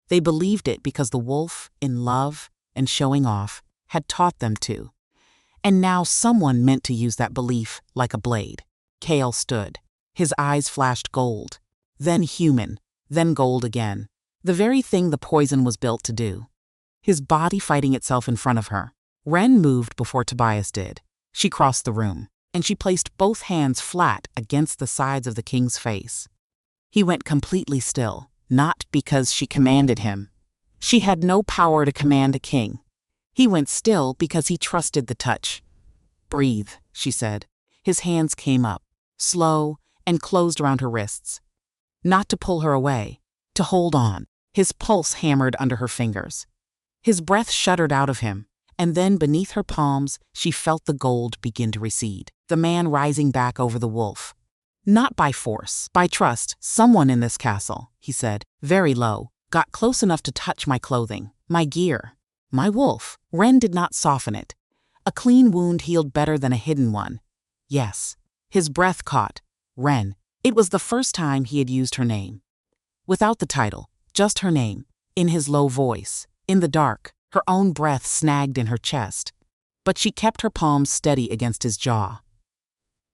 They believed it because the wolf, in love and showing off, had taught them to. And now someone meant to use that belief like a blade. Kale stood. His eyes flashed gold. Then human. Then gold again. The very thing the poison was built to do. His body fighting itself in front of her. Ren moved before Tobias did. She crossed the room, and she placed both hands flat against the sides of the king's face. He went completely still, not because she commanded him. She had no power to command a king. He went still because he trusted the touch. Breathe, she said. His hands came up, slow, and closed around her wrists. Not to pull her away, to hold on. His pulse hammered under her fingers. His breath shuddered out of him, and then beneath her palms, she felt the gold begin to recede. The man rising back over the wolf. Not by force, by trust. Someone in this castle, he said, very low, got close enough to touch my clothing, my gear, my wolf. Ren did not soften it. A clean wound healed better than a hidden one. Yes. His breath caught. Ren. It was the first time he had used her name. Without the title. Just her name, in his low voice, in the dark, her own breath snagged in her chest. But she kept her palms steady against his jaw.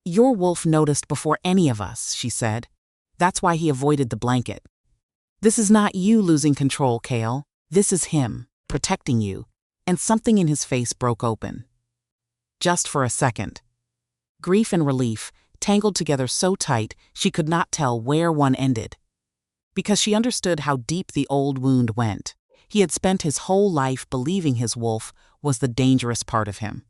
Your wolf noticed before any of us, she said. That's why he avoided the blanket. This is not you losing control, Kale. This is him, protecting you. And something in his face broke open. Just for a second. Grief and relief, tangled together so tight she could not tell where one ended. Because she understood how deep the old wound went. He had spent his whole life believing his wolf was the dangerous part of him.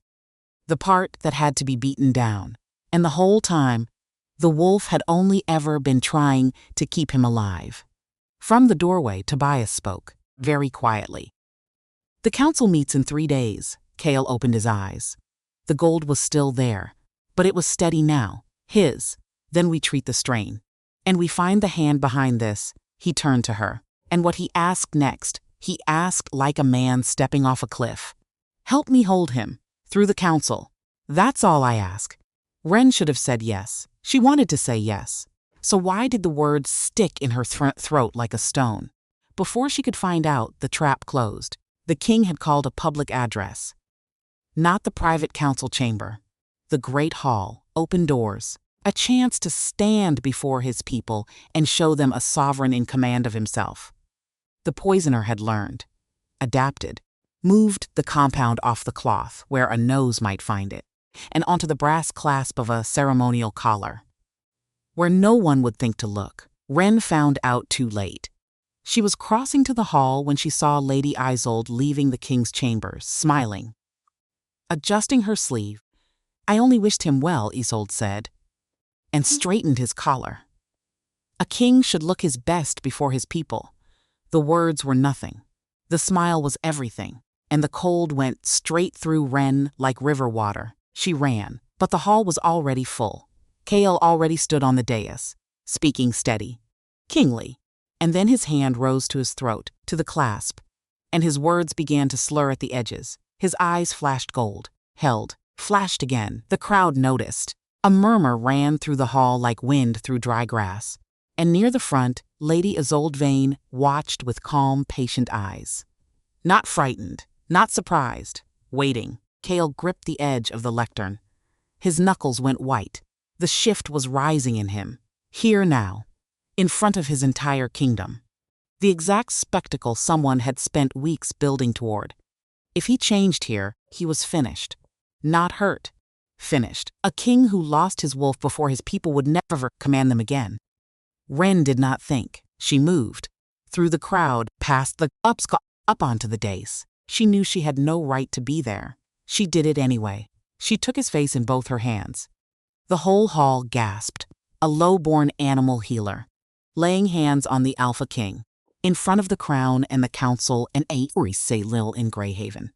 The part that had to be beaten down. And the whole time, the wolf had only ever been trying to keep him alive. From the doorway, Tobias spoke, very quietly. The council meets in 3 days. Kale opened his eyes. The gold was still there, but it was steady now, his. Then we treat the strain. And we find the hand behind this. He turned to her. And what he asked next, he asked like a man stepping off a cliff. "Help me hold him, through the council. That's all I ask." Ren should have said yes. She wanted to say yes. So why did the words stick in her throat like a stone? Before she could find out, the trap closed. The king had called a public address. Not the private council chamber. The great hall, open doors, a chance to stand before his people and show them a sovereign in command of himself. The poisoner had learned, adapted, moved the compound off the cloth where a nose might find it, and onto the brass clasp of a ceremonial collar, where no one would think to look. Ren found out too late. She was crossing to the hall when she saw Lady Isolde leaving the king's chambers, smiling. Adjusting her sleeve, "I only wished him well," Isolde said, and straightened his collar. A king should look his best before his people. The words were nothing. The smile was everything, and the cold went straight through Ren like river water. She ran, but the hall was already full. Kale already stood on the dais, speaking steady, kingly, and then his hand rose to his throat, to the clasp, and his words began to slur at the edges. His eyes flashed gold, held, flashed again. The crowd noticed. A murmur ran through the hall like wind through dry grass, and near the front, Lady Isolde Vane watched with calm, patient eyes. Not frightened, not surprised, waiting. Kale gripped the edge of the lectern. His knuckles went white. The shift was rising in him. Here now, in front of his entire kingdom. The exact spectacle someone had spent weeks building toward. If he changed here, he was finished. Not hurt. Finished. A king who lost his wolf before his people would never command them again. Ren did not think. She moved. Through the crowd, past the up onto the dais. She knew she had no right to be there. She did it anyway. She took his face in both her hands. The whole hall gasped. A low-born animal healer, laying hands on the Alpha King, in front of the crown and the council and say Lil in Greyhaven.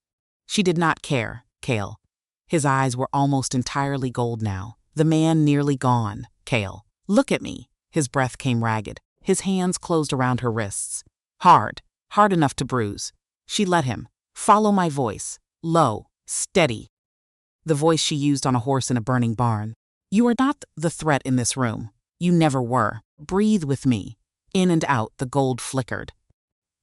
She did not care, Kale. His eyes were almost entirely gold now. The man nearly gone. Kale, look at me. His breath came ragged. His hands closed around her wrists. Hard enough to bruise. She let him. Follow my voice. Low, steady. The voice she used on a horse in a burning barn. You are not the threat in this room. You never were. Breathe with me. In and out, the gold flickered.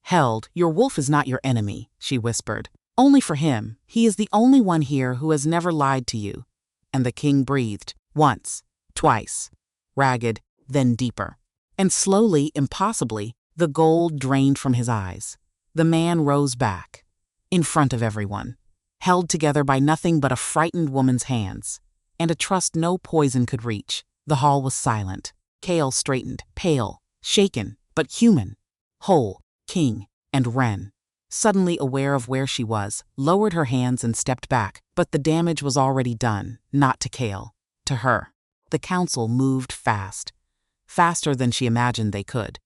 Held, your wolf is not your enemy, she whispered. Only for him. He is the only one here who has never lied to you. And the king breathed. Once. Twice. Ragged, then deeper. And slowly, impossibly, the gold drained from his eyes. The man rose back. In front of everyone. Held together by nothing but a frightened woman's hands. And a trust no poison could reach. The hall was silent. Kale straightened, pale, shaken, but human. Whole, king, and Ren, suddenly aware of where she was, lowered her hands and stepped back. But the damage was already done, not to Kale, to her. The council moved fast. Faster than she imagined they could.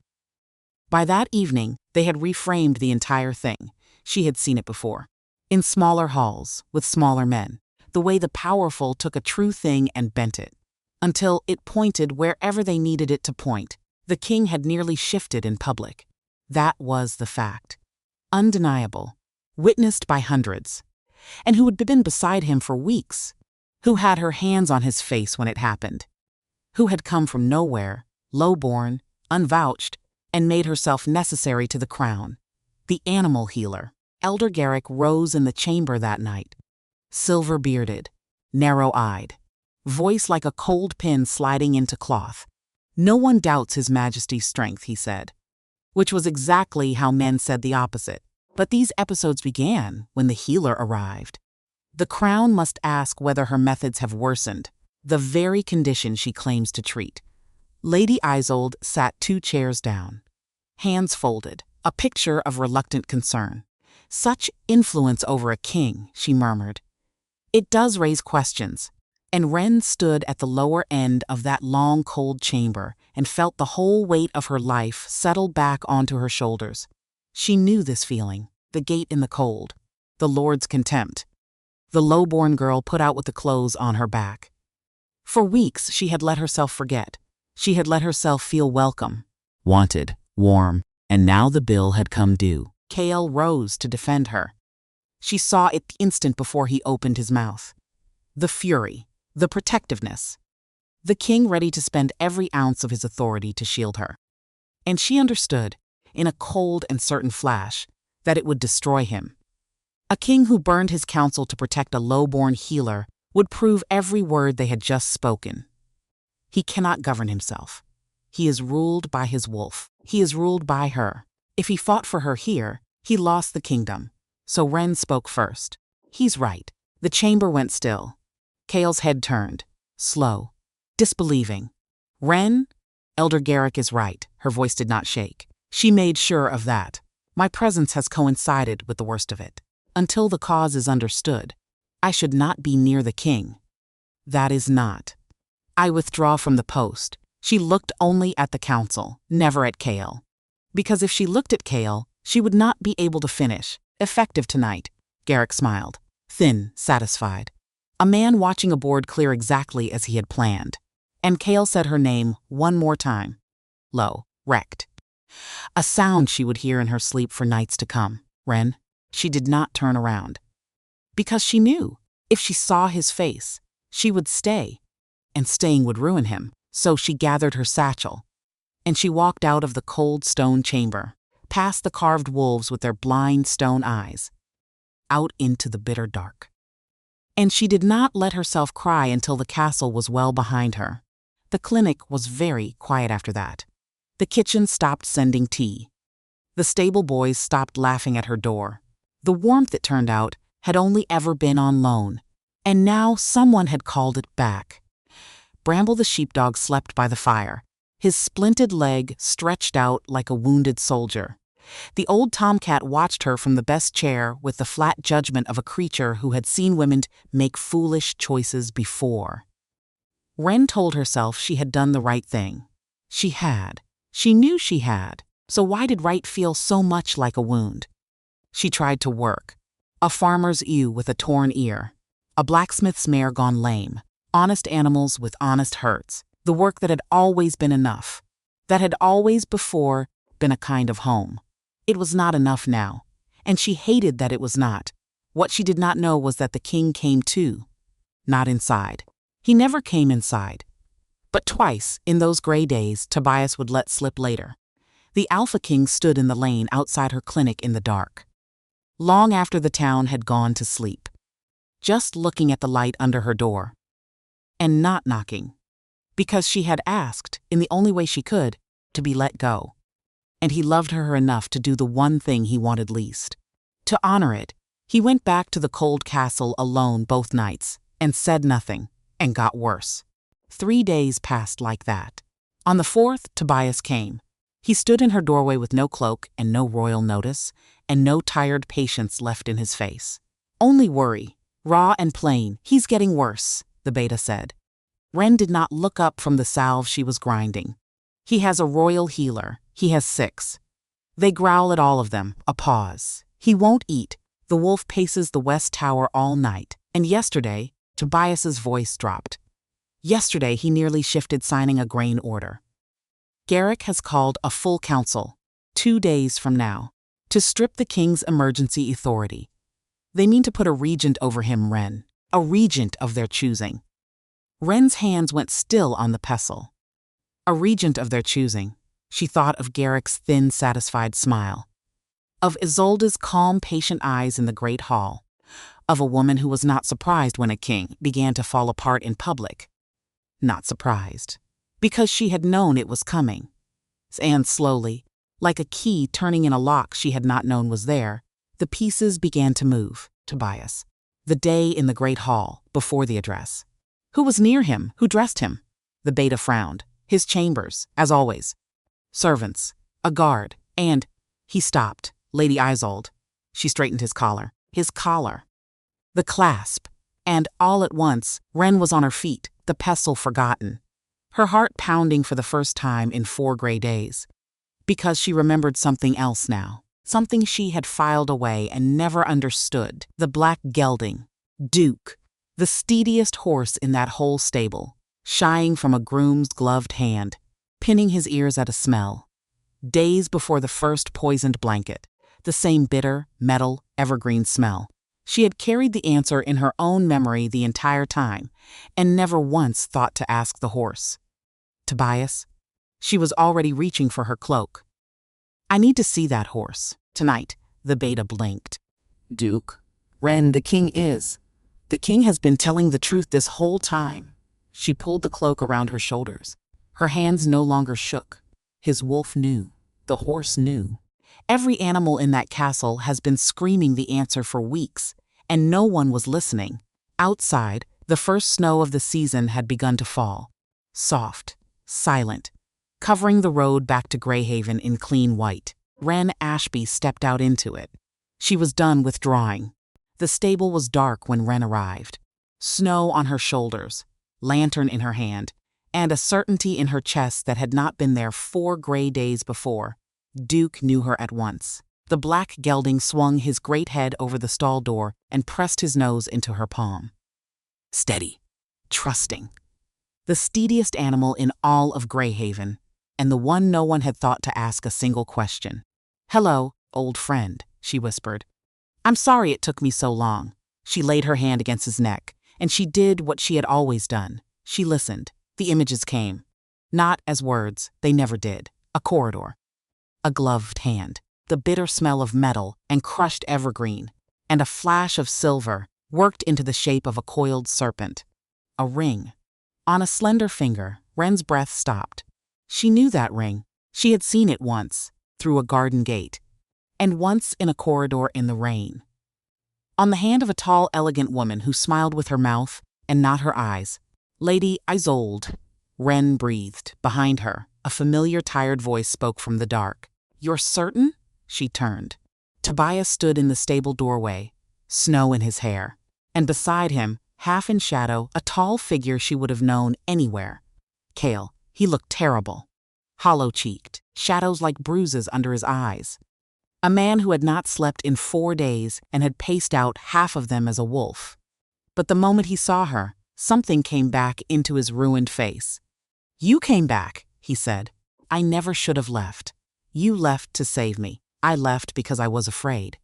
By that evening, they had reframed the entire thing. She had seen it before. In smaller halls, with smaller men. The way the powerful took a true thing and bent it. Until it pointed wherever they needed it to point. The king had nearly shifted in public. That was the fact. Undeniable. Witnessed by hundreds. And who had been beside him for weeks. Who had her hands on his face when it happened. Who had come from nowhere, low-born, unvouched, and made herself necessary to the crown. The animal healer. Elder Garrick rose in the chamber that night. Silver-bearded, narrow-eyed, voice like a cold pin sliding into cloth. No one doubts His Majesty's strength, he said. Which was exactly how men said the opposite. But these episodes began when the healer arrived. The crown must ask whether her methods have worsened, the very condition she claims to treat. Lady Isolde sat 2 chairs down. Hands folded, a picture of reluctant concern. Such influence over a king, she murmured. It does raise questions. And Ren stood at the lower end of that long, cold chamber and felt the whole weight of her life settle back onto her shoulders. She knew this feeling, the gate in the cold, the Lord's contempt. The low-born girl put out with the clothes on her back. For weeks she had let herself forget. She had let herself feel welcome, wanted, warm, And now the bill had come due. Kale rose to defend her. She saw it the instant before he opened his mouth. The fury, the protectiveness. The king ready to spend every ounce of his authority to shield her. And she understood, in a cold and certain flash, that it would destroy him. A king who burned his counsel to protect a lowborn healer would prove every word they had just spoken. He cannot govern himself. He is ruled by his wolf. He is ruled by her. If he fought for her here, he lost the kingdom. So Ren spoke first. He's right. The chamber went still. Kale's head turned, slow, disbelieving. Ren, Elder Garrick is right. Her voice did not shake. She made sure of that. My presence has coincided with the worst of it. Until the cause is understood, I should not be near the king. That is not. I withdraw from the post. She looked only at the council, never at Kale. Because if she looked at Kale, she would not be able to finish. Effective tonight. Garrick smiled, thin, satisfied. A man watching a board clear exactly as he had planned. And Kale said her name one more time. Low, wrecked. A sound she would hear in her sleep for nights to come. Ren. She did not turn around. Because she knew, if she saw his face, she would stay. And staying would ruin him. So she gathered her satchel. And she walked out of the cold stone chamber, past the carved wolves with their blind stone eyes, out into the bitter dark. And she did not let herself cry until the castle was well behind her. The clinic was very quiet after that. The kitchen stopped sending tea. The stable boys stopped laughing at her door. The warmth, it turned out, had only ever been on loan, and now someone had called it back. Bramble the sheepdog slept by the fire, his splinted leg stretched out like a wounded soldier. The old tomcat watched her from the best chair with the flat judgment of a creature who had seen women make foolish choices before. Ren told herself she had done the right thing. She had. She knew she had. So why did right feel so much like a wound? She tried to work. A farmer's ewe with a torn ear. A blacksmith's mare gone lame. Honest animals with honest hurts. The work that had always been enough. That had always before been a kind of home. It was not enough now. And she hated that it was not. What she did not know was that the king came too. Not inside. He never came inside. But twice, in those gray days, Tobias would let slip later. The Alpha King stood in the lane outside her clinic in the dark. Long after the town had gone to sleep. Just looking at the light under her door. And not knocking. Because she had asked, in the only way she could, to be let go. And he loved her enough to do the one thing he wanted least. To honor it, he went back to the cold castle alone both nights, and said nothing, and got worse. 3 days passed like that. On the 4th, Tobias came. He stood in her doorway with no cloak and no royal notice, and no tired patience left in his face. Only worry, raw and plain. He's getting worse, the beta said. Ren did not look up from the salve she was grinding. He has a royal healer. He has 6. They growl at all of them. A pause. He won't eat. The wolf paces the west tower all night. And yesterday, Tobias's voice dropped. Yesterday he nearly shifted signing a grain order. Garrick has called a full council, 2 days from now, to strip the king's emergency authority. They mean to put a regent over him, Ren. A regent of their choosing. Ren's hands went still on the pestle. A regent of their choosing. She thought of Garrick's thin, satisfied smile. Of Isolde's calm, patient eyes in the great hall. Of a woman who was not surprised when a king began to fall apart in public. Not surprised. Because she had known it was coming. And slowly, like a key turning in a lock she had not known was there, the pieces began to move. Tobias. The day in the great hall, before the address. Who was near him? Who dressed him? The beta frowned. His chambers, as always. Servants. A guard. And he stopped. Lady Isolde. She straightened his collar. His collar. The clasp. And all at once, Ren was on her feet, the pestle forgotten. Her heart pounding for the first time in 4 gray days. Because she remembered something else now. Something she had filed away and never understood. The black gelding. Duke. The steadiest horse in that whole stable. Shying from a groom's gloved hand. Pinning his ears at a smell. days before the first poisoned blanket, the same bitter, metal, evergreen smell. She had carried the answer in her own memory the entire time, and never once thought to ask the horse. Tobias? She was already reaching for her cloak. I need to see that horse. Tonight, the beta blinked. Duke, Ren, the king is. The king has been telling the truth this whole time. She pulled the cloak around her shoulders. Her hands no longer shook. His wolf knew. The horse knew. Every animal in that castle has been screaming the answer for weeks, and no one was listening. Outside, the first snow of the season had begun to fall. Soft, silent, covering the road back to Greyhaven in clean white. Ren Ashby stepped out into it. She was done withdrawing. The stable was dark when Ren arrived. Snow on her shoulders, lantern in her hand, and a certainty in her chest that had not been there 4 gray days before. Duke knew her at once. The black gelding swung his great head over the stall door and pressed his nose into her palm. Steady, trusting. The steadiest animal in all of Greyhaven, and the one no one had thought to ask a single question. Hello, old friend, she whispered. I'm sorry it took me so long. She laid her hand against his neck, and she did what she had always done. She listened. The images came. Not as words, they never did. A corridor. A gloved hand. The bitter smell of metal and crushed evergreen. And a flash of silver, worked into the shape of a coiled serpent. A ring. On a slender finger, Ren's breath stopped. She knew that ring. She had seen it once, through a garden gate, and once in a corridor in the rain. On the hand of a tall, elegant woman who smiled with her mouth and not her eyes. Lady Isolde, Ren breathed. Behind her, a familiar, tired voice spoke from the dark. You're certain? She turned. Tobias stood in the stable doorway, snow in his hair, and beside him, half in shadow, a tall figure she would have known anywhere. Kale. He looked terrible. Hollow-cheeked, shadows like bruises under his eyes. A man who had not slept in 4 days and had paced out half of them as a wolf. But the moment he saw her, something came back into his ruined face. You came back, he said. I never should have left. You left to save me. I left because I was afraid.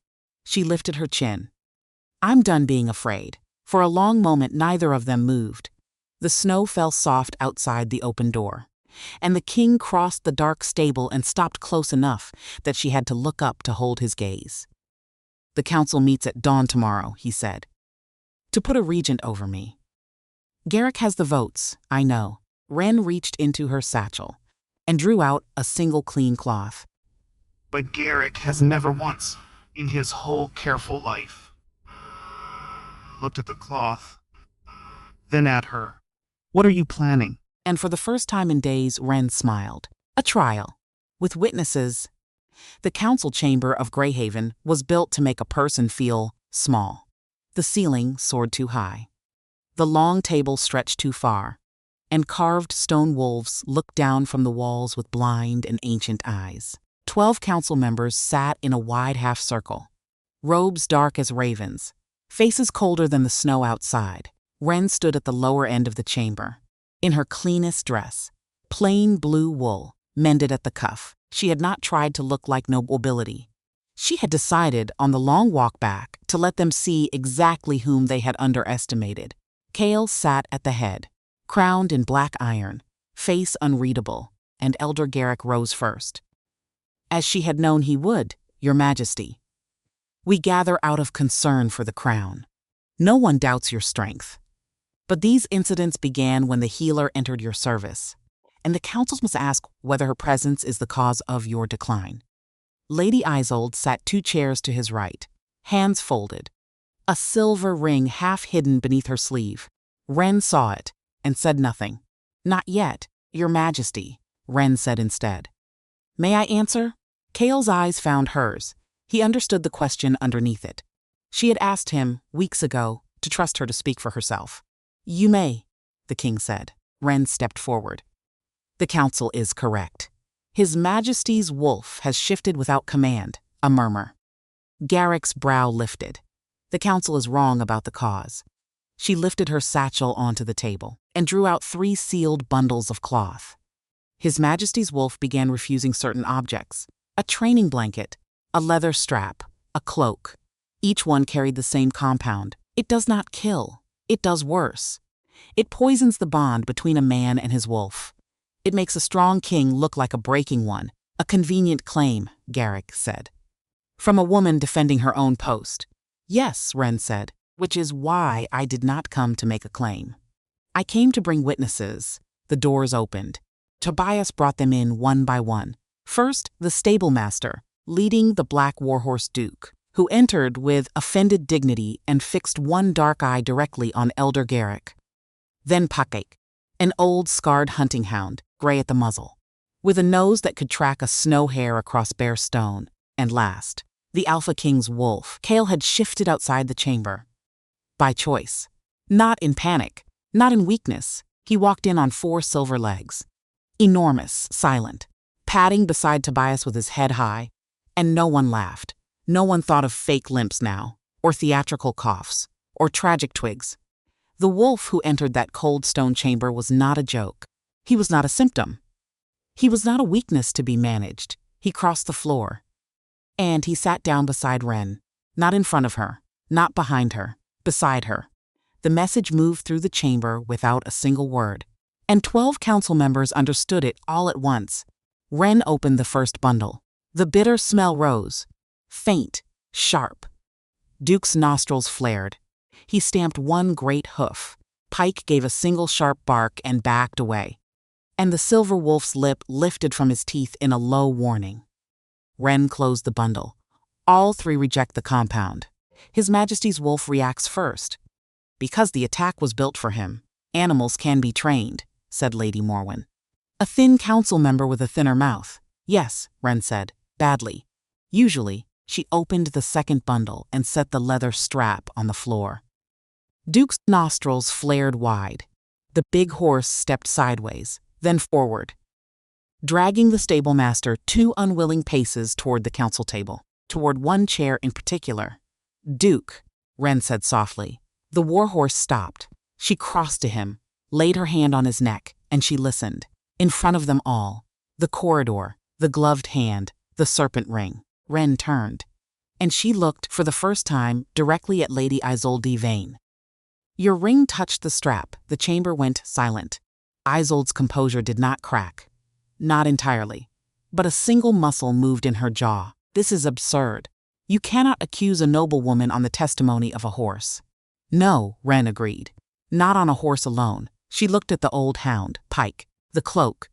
She lifted her chin. I'm done being afraid. For a long moment, neither of them moved. The snow fell soft outside the open door, and the king crossed the dark stable and stopped close enough that she had to look up to hold his gaze. The council meets at dawn tomorrow, he said. To put a regent over me. Garrick has the votes, I know. Ren reached into her satchel and drew out a single clean cloth. But Garrick has never once, in his whole careful life, looked at the cloth, then at her. What are you planning? And for the first time in days, Ren smiled. A trial. With witnesses. The council chamber of Greyhaven was built to make a person feel small. The ceiling soared too high. The long table stretched too far, and carved stone wolves looked down from the walls with blind and ancient eyes. 12 council members sat in a wide half-circle, robes dark as ravens, faces colder than the snow outside. Ren stood at the lower end of the chamber, in her cleanest dress, plain blue wool, mended at the cuff. She had not tried to look like nobility. She had decided on the long walk back to let them see exactly whom they had underestimated. Kale sat at the head, crowned in black iron, face unreadable, and Elder Garrick rose first. As she had known he would, Your Majesty. We gather out of concern for the crown. No one doubts your strength. But these incidents began when the healer entered your service, and the councils must ask whether her presence is the cause of your decline. Lady Isolde sat 2 chairs to his right, hands folded, a silver ring half hidden beneath her sleeve. Ren saw it and said nothing. Not yet, Your Majesty, Ren said instead. May I answer? Kale's eyes found hers. He understood the question underneath it. She had asked him, weeks ago, to trust her to speak for herself. You may, the king said. Ren stepped forward. The council is correct. His Majesty's wolf has shifted without command, a murmur. Garrick's brow lifted. The council is wrong about the cause. She lifted her satchel onto the table and drew out 3 sealed bundles of cloth. His Majesty's wolf began refusing certain objects: a training blanket, a leather strap, a cloak. Each one carried the same compound. It does not kill. It does worse. It poisons the bond between a man and his wolf. It makes a strong king look like a breaking one. A convenient claim, Garrick said. From a woman defending her own post. Yes, Ren said, which is why I did not come to make a claim. I came to bring witnesses. The doors opened. Tobias brought them in one by one. First, the stable master, leading the black warhorse Duke, who entered with offended dignity and fixed one dark eye directly on Elder Garrick. Then Pakek, an old scarred hunting hound, gray at the muzzle, with a nose that could track a snow hare across bare stone. And last, the Alpha King's wolf. Kale had shifted outside the chamber. By choice. Not in panic, not in weakness. He walked in on 4 silver legs. Enormous, silent, padding beside Tobias with his head high. And no one laughed. No one thought of fake limps now, or theatrical coughs, or tragic twigs. The wolf who entered that cold stone chamber was not a joke. He was not a symptom. He was not a weakness to be managed. He crossed the floor. And he sat down beside Ren. Not in front of her, not behind her, beside her. The message moved through the chamber without a single word. And 12 council members understood it all at once. Ren opened the first bundle. The bitter smell rose. Faint, sharp. Duke's nostrils flared. He stamped one great hoof. Pike gave a single sharp bark and backed away. And the silver wolf's lip lifted from his teeth in a low warning. Ren closed the bundle. All 3 reject the compound. His Majesty's wolf reacts first. Because the attack was built for him. Animals can be trained, said Lady Morwen. A thin council member with a thinner mouth. Yes, Ren said, badly. Usually, she opened the second bundle and set the leather strap on the floor. Duke's nostrils flared wide. The big horse stepped sideways, then forward, dragging the stable master 2 unwilling paces toward the council table, toward one chair in particular. Duke, Ren said softly. The warhorse stopped. She crossed to him, laid her hand on his neck, and she listened. In front of them all, the corridor, the gloved hand, the serpent ring. Ren turned, and she looked, for the first time, directly at Lady Isolde Vane. Your ring touched the strap. The chamber went silent. Isolde's composure did not crack. Not entirely. But a single muscle moved in her jaw. This is absurd. You cannot accuse a noblewoman on the testimony of a horse. No, Ren agreed. Not on a horse alone. She looked at the old hound, Pike, the cloak.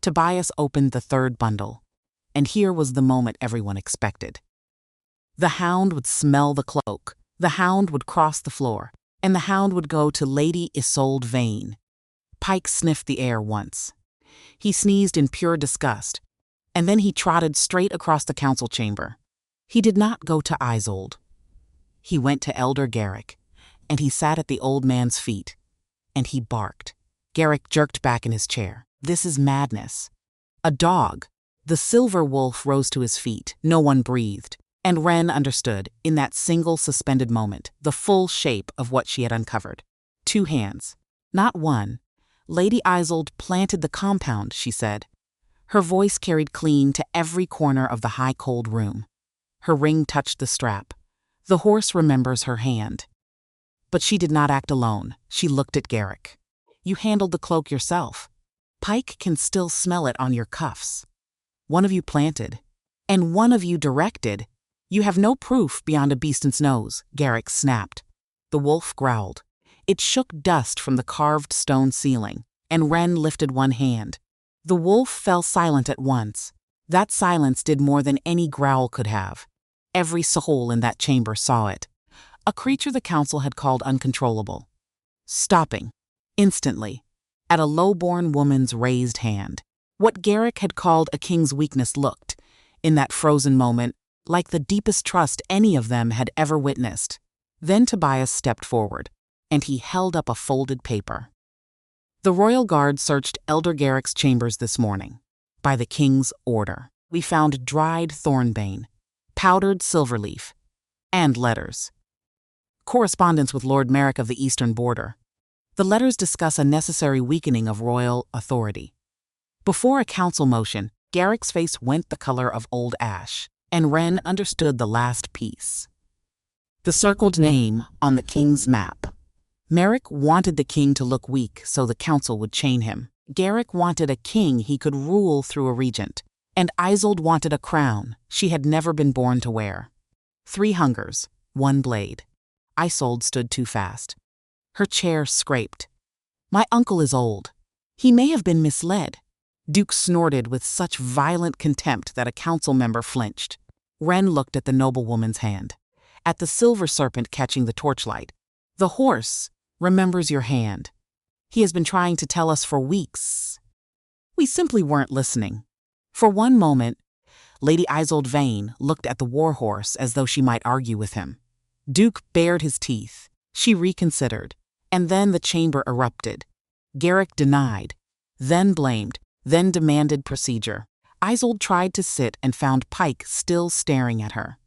Tobias opened the third bundle. And here was the moment everyone expected. The hound would smell the cloak. The hound would cross the floor. And the hound would go to Lady Isolde Vane. Pike sniffed the air once. He sneezed in pure disgust. And then he trotted straight across the council chamber. He did not go to Isolde. He went to Elder Garrick. And he sat at the old man's feet. And he barked. Garrick jerked back in his chair. This is madness. A dog. The silver wolf rose to his feet. No one breathed. And Ren understood, in that single suspended moment, the full shape of what she had uncovered. 2 hands. Not one. Lady Isolde planted the compound, she said. Her voice carried clean to every corner of the high cold room. Her ring touched the strap. The horse remembers her hand. But she did not act alone. She looked at Garrick. You handled the cloak yourself. Pike can still smell it on your cuffs. One of you planted. And one of you directed. You have no proof beyond a beast's nose, Garrick snapped. The wolf growled. It shook dust from the carved stone ceiling, and Ren lifted one hand. The wolf fell silent at once. That silence did more than any growl could have. Every soul in that chamber saw it. A creature the council had called uncontrollable. Stopping, instantly, at a lowborn woman's raised hand. What Garrick had called a king's weakness looked, in that frozen moment, like the deepest trust any of them had ever witnessed. Then Tobias stepped forward, and he held up a folded paper. The Royal Guard searched Elder Garrick's chambers this morning. By the king's order, we found dried thornbane, powdered silverleaf, and letters. Correspondence with Lord Merrick of the Eastern Border. The letters discuss a necessary weakening of royal authority. Before a council motion, Garrick's face went the color of old ash, and Ren understood the last piece. The circled name on the king's map. Merrick wanted the king to look weak so the council would chain him. Garrick wanted a king he could rule through a regent, and Isolde wanted a crown she had never been born to wear. 3 hungers, 1 blade. Isolde stood too fast. Her chair scraped. My uncle is old. He may have been misled. Duke snorted with such violent contempt that a council member flinched. Ren looked at the noblewoman's hand, at the silver serpent catching the torchlight. The horse remembers your hand. He has been trying to tell us for weeks. We simply weren't listening. For one moment, Lady Isolde Vane looked at the warhorse as though she might argue with him. Duke bared his teeth. She reconsidered, and then the chamber erupted. Garrick denied, then blamed, then demanded procedure. Isolde tried to sit and found Pike still staring at her,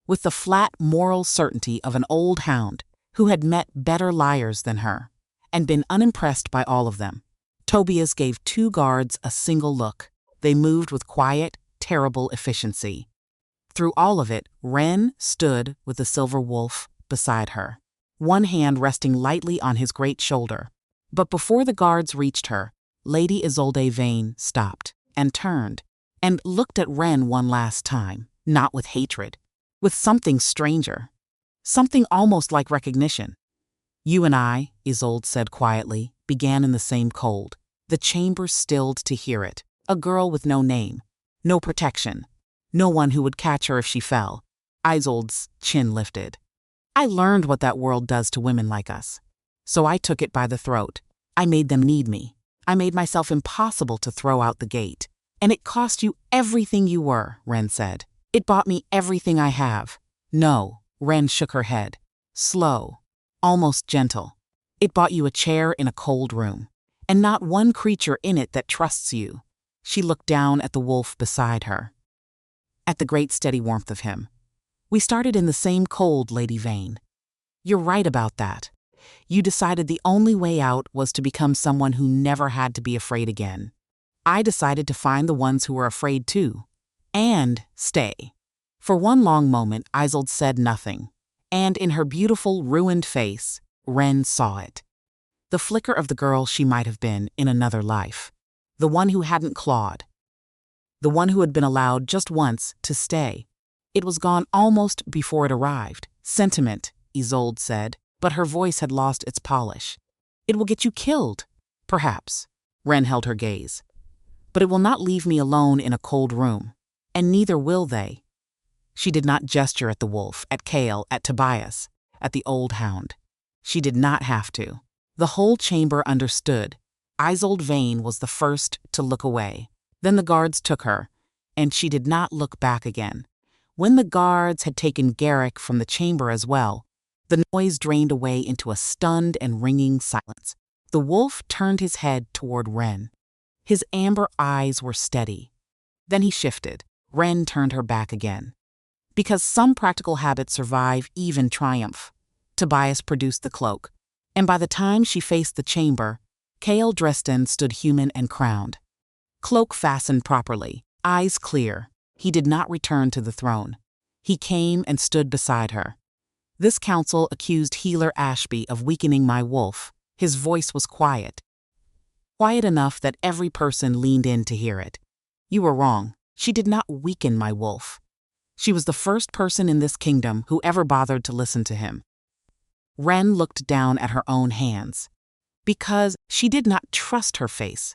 with the flat moral certainty of an old hound who had met better liars than her, and been unimpressed by all of them. Tobias gave 2 guards a single look. They moved with quiet, terrible efficiency. Through all of it, Ren stood with the silver wolf beside her, one hand resting lightly on his great shoulder. But before the guards reached her, Lady Isolde Vane stopped and turned and looked at Ren one last time, not with hatred, with something stranger, something almost like recognition. You and I, Isolde said quietly, began in the same cold. The chamber stilled to hear it. A girl with no name, no protection, no one who would catch her if she fell. Isolde's chin lifted. I learned what that world does to women like us. So I took it by the throat. I made them need me. I made myself impossible to throw out the gate. And it cost you everything you were, Ren said. It bought me everything I have. No, Ren shook her head. Slow, almost gentle. It bought you a chair in a cold room, and not one creature in it that trusts you. She looked down at the wolf beside her, at the great steady warmth of him. We started in the same cold, Lady Vane. You're right about that. You decided the only way out was to become someone who never had to be afraid again. I decided to find the ones who were afraid too, and stay. For one long moment, Isolde said nothing, and in her beautiful, ruined face, Ren saw it. The flicker of the girl she might have been in another life. The one who hadn't clawed. The one who had been allowed just once to stay. It was gone almost before it arrived. Sentiment, Isolde said, but her voice had lost its polish. It will get you killed, perhaps. Ren held her gaze. But it will not leave me alone in a cold room, and neither will they. She did not gesture at the wolf, at Kale, at Tobias, at the old hound. She did not have to. The whole chamber understood. Isolde Vane was the first to look away. Then the guards took her, and she did not look back again. When the guards had taken Garrick from the chamber as well, the noise drained away into a stunned and ringing silence. The wolf turned his head toward Ren. His amber eyes were steady. Then he shifted. Ren turned her back again. Because some practical habits survive even triumph. Tobias produced the cloak, and by the time she faced the chamber, Kale Dresden stood human and crowned. Cloak fastened properly, eyes clear. He did not return to the throne. He came and stood beside her. This council accused healer Ashby of weakening my wolf. His voice was quiet. Quiet enough that every person leaned in to hear it. You were wrong. She did not weaken my wolf. She was the first person in this kingdom who ever bothered to listen to him. Ren looked down at her own hands. Because she did not trust her face.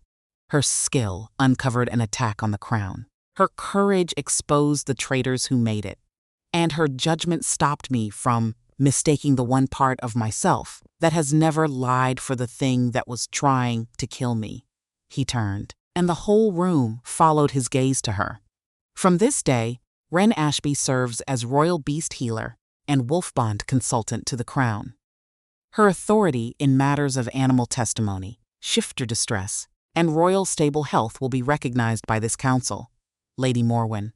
Her skill uncovered an attack on the crown. Her courage exposed the traitors who made it. And her judgment stopped me from mistaking the one part of myself that has never lied for the thing that was trying to kill me. He turned, and the whole room followed his gaze to her. From this day, Ren Ashby serves as royal beast healer and wolfbond consultant to the crown. Her authority in matters of animal testimony, shifter distress, and royal stable health will be recognized by this council. Lady Morwen,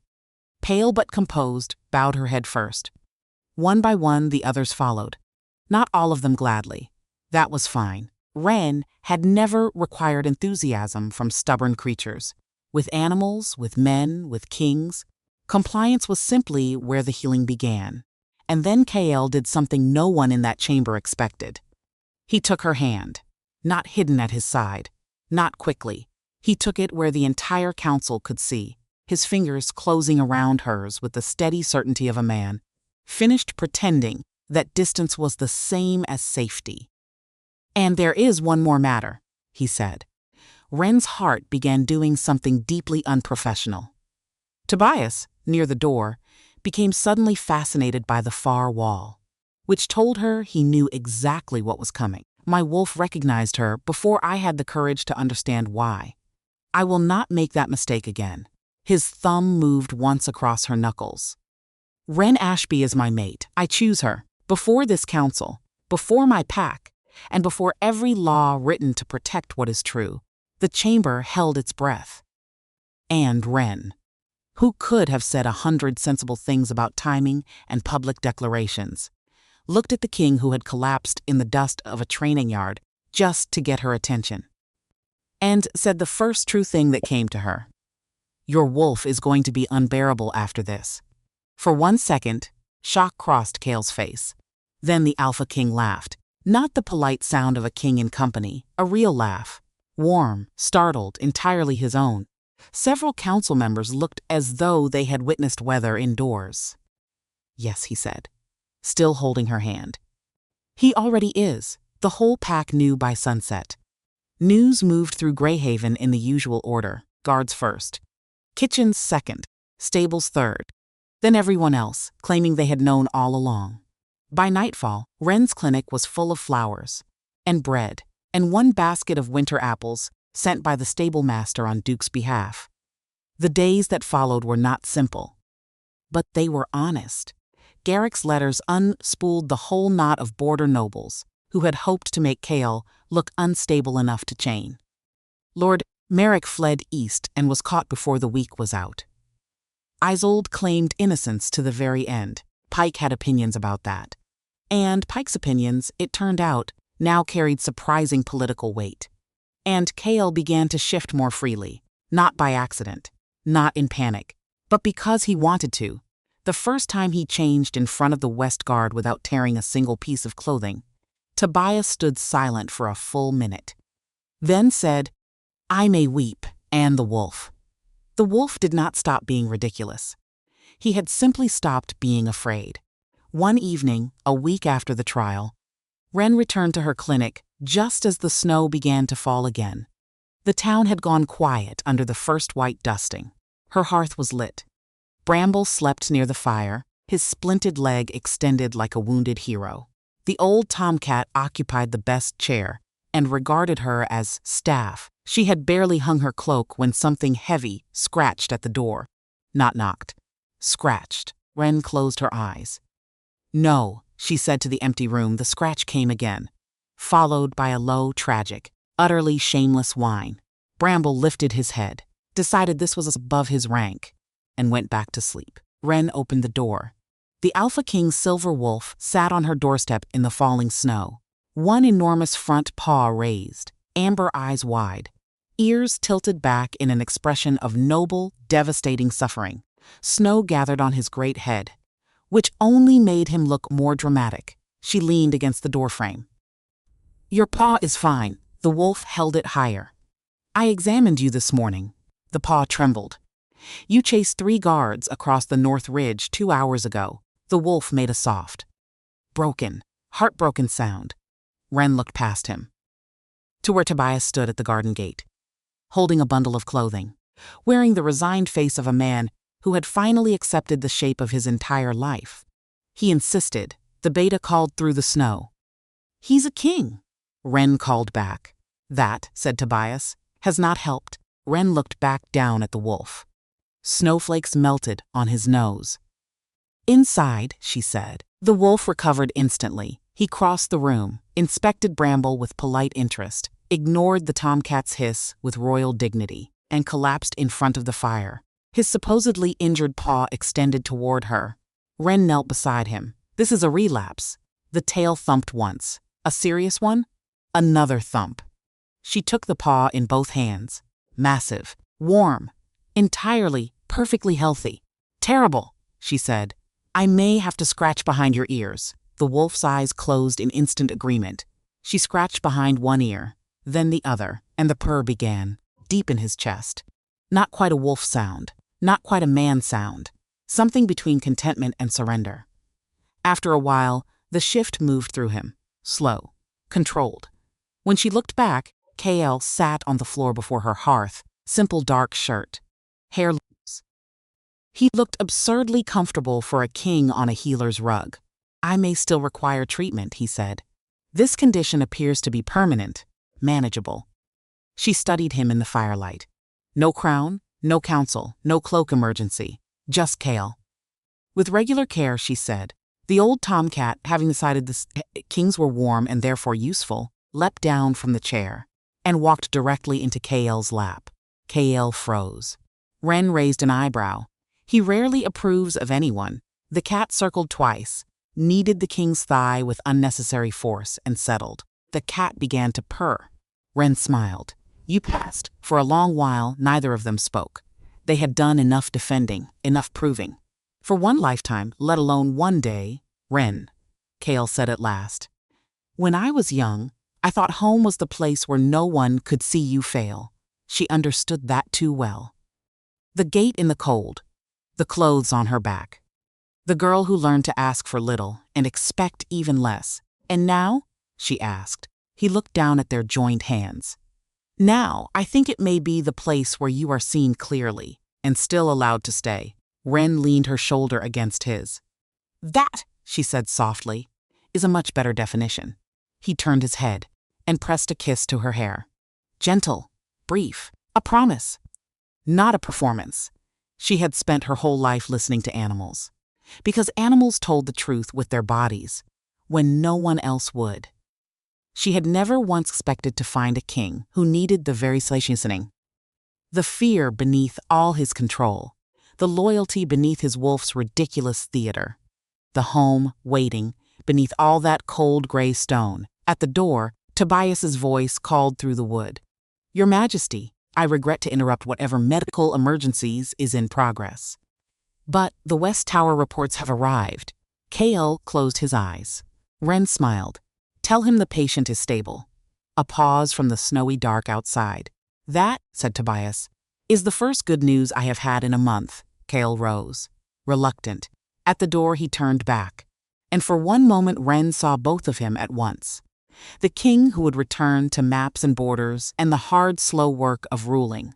pale but composed, bowed her head first. One by one, the others followed. Not all of them gladly. That was fine. Ren had never required enthusiasm from stubborn creatures. With animals, with men, with kings, compliance was simply where the healing began. And then Kael did something no one in that chamber expected. He took her hand, not hidden at his side, not quickly. He took it where the entire council could see, his fingers closing around hers with the steady certainty of a man, finished pretending that distance was the same as safety. "And there is one more matter," he said. Ren's heart began doing something deeply unprofessional. Tobias, near the door, became suddenly fascinated by the far wall, which told her he knew exactly what was coming. My wolf recognized her before I had the courage to understand why. I will not make that mistake again. His thumb moved once across her knuckles. Ren Ashby is my mate. I choose her. Before this council, before my pack, and before every law written to protect what is true, the chamber held its breath. And Ren, who could have said 100 sensible things about timing and public declarations, looked at the king who had collapsed in the dust of a training yard just to get her attention, and said the first true thing that came to her. "Your wolf is going to be unbearable after this." For 1 second, shock crossed Kael's face. Then the Alpha King laughed, not the polite sound of a king in company, a real laugh, warm, startled, entirely his own. Several council members looked as though they had witnessed weather indoors. "Yes," he said, still holding her hand. "He already is." The whole pack knew by sunset. News moved through Greyhaven in the usual order: guards first, kitchens second, stables third, then everyone else, claiming they had known all along. By nightfall, Ren's clinic was full of flowers and bread and 1 basket of winter apples sent by the stable master on Duke's behalf. The days that followed were not simple, but they were honest. Garrick's letters unspooled the whole knot of border nobles who had hoped to make Kael look unstable enough to chain. Lord Merrick fled east and was caught before the week was out. Isolde claimed innocence to the very end. Pike had opinions about that. And Pike's opinions, it turned out, now carried surprising political weight. And Kael began to shift more freely, not by accident, not in panic, but because he wanted to. The first time he changed in front of the West Guard without tearing a single piece of clothing, Tobias stood silent for a full minute. Then said, "I may weep," and the wolf. The wolf did not stop being ridiculous. He had simply stopped being afraid. One evening, a week after the trial, Ren returned to her clinic just as the snow began to fall again. The town had gone quiet under the first white dusting. Her hearth was lit. Bramble slept near the fire, his splinted leg extended like a wounded hero. The old tomcat occupied the best chair and regarded her as staff. She had barely hung her cloak when something heavy scratched at the door. Not knocked. Scratched. Ren closed her eyes. "No," she said to the empty room. The scratch came again, followed by a low, tragic, utterly shameless whine. Bramble lifted his head, decided this was above his rank, and went back to sleep. Ren opened the door. The Alpha King's silver wolf sat on her doorstep in the falling snow, one enormous front paw raised, amber eyes wide, ears tilted back in an expression of noble, devastating suffering. Snow gathered on his great head, which only made him look more dramatic. She leaned against the doorframe. "Your paw is fine." The wolf held it higher. "I examined you this morning." The paw trembled. "You chased 3 guards across the North Ridge 2 hours ago." The wolf made a soft, broken, heartbroken sound. Ren looked past him to where Tobias stood at the garden gate, holding a bundle of clothing, wearing the resigned face of a man who had finally accepted the shape of his entire life. He insisted. The beta called through the snow. "He's a king," Ren called back. "That," said Tobias, "has not helped." Ren looked back down at the wolf. Snowflakes melted on his nose. "Inside," she said. The wolf recovered instantly. He crossed the room, inspected Bramble with polite interest, ignored the tomcat's hiss with royal dignity, and collapsed in front of the fire. His supposedly injured paw extended toward her. Ren knelt beside him. "This is a relapse." The tail thumped once. "A serious one?" Another thump. She took the paw in both hands. Massive, warm, entirely, perfectly healthy. Terrible, she said. I may have to scratch behind your ears. The wolf's eyes closed in instant agreement. She scratched behind one ear, then the other, and the purr began, deep in his chest. Not quite a wolf sound, not quite a man sound, something between contentment and surrender. After a while, the shift moved through him, slow, controlled. When she looked back, KL sat on the floor before her hearth, simple dark shirt, hair loose. He looked absurdly comfortable for a king on a healer's rug. I may still require treatment, he said. This condition appears to be permanent, manageable. She studied him in the firelight. No crown, no counsel, no cloak emergency, just Kale. With regular care, she said, the old tomcat, having decided the kings were warm and therefore useful, leapt down from the chair and walked directly into Kale's lap. Kale froze. Ren raised an eyebrow. He rarely approves of anyone. The cat circled twice, kneaded the king's thigh with unnecessary force, and settled. The cat began to purr. Ren smiled. You passed. For a long while, neither of them spoke. They had done enough defending, enough proving. For one lifetime, let alone one day, Ren, Kale said at last. When I was young, I thought home was the place where no one could see you fail. She understood that too well. The gate in the cold, the clothes on her back. The girl who learned to ask for little and expect even less. And now? She asked. He looked down at their joined hands. Now, I think it may be the place where you are seen clearly and still allowed to stay. Ren leaned her shoulder against his. That, she said softly, is a much better definition. He turned his head and pressed a kiss to her hair. Gentle, brief, a promise. Not a performance. She had spent her whole life listening to animals. Because animals told the truth with their bodies, when no one else would. She had never once expected to find a king who needed the very listening. The fear beneath all his control, the loyalty beneath his wolf's ridiculous theater, the home waiting beneath all that cold gray stone. At the door, Tobias's voice called through the wood. Your Majesty, I regret to interrupt whatever medical emergencies is in progress. But the West Tower reports have arrived. Kale closed his eyes. Ren smiled. Tell him the patient is stable. A pause from the snowy dark outside. That, said Tobias, is the first good news I have had in a month. Kale rose. Reluctant. At the door he turned back. And for one moment Ren saw both of him at once. The king who would return to maps and borders and the hard, slow work of ruling.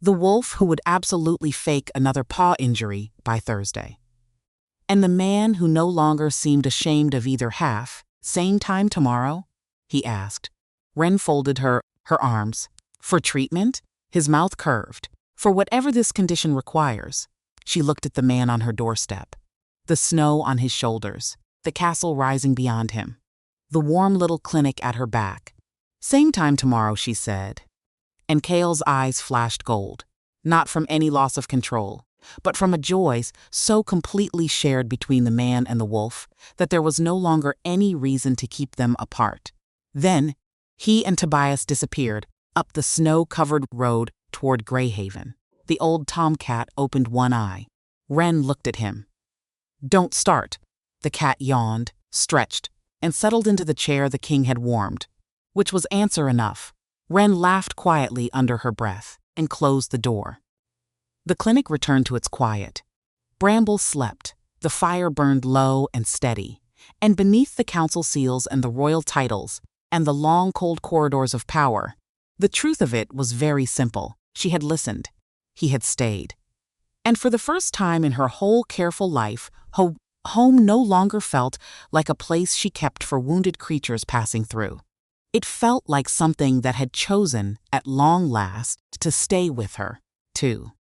The wolf who would absolutely fake another paw injury by Thursday. And the man who no longer seemed ashamed of either half. Same time tomorrow? He asked. Ren folded her arms. For treatment? His mouth curved. For whatever this condition requires. She looked at the man on her doorstep. The snow on his shoulders. The castle rising beyond him. The warm little clinic at her back. Same time tomorrow, she said. And Kale's eyes flashed gold. Not from any loss of control, but from a joy so completely shared between the man and the wolf that there was no longer any reason to keep them apart. Then, he and Tobias disappeared up the snow-covered road toward Greyhaven. The old tomcat opened one eye. Ren looked at him. Don't start. The cat yawned, stretched, and settled into the chair the king had warmed, which was answer enough. Ren laughed quietly under her breath and closed the door. The clinic returned to its quiet. Brambles slept, the fire burned low and steady, and beneath the council seals and the royal titles and the long cold corridors of power, the truth of it was very simple. She had listened. He had stayed. And for the first time in her whole careful life, home no longer felt like a place she kept for wounded creatures passing through. It felt like something that had chosen, at long last, to stay with her, too.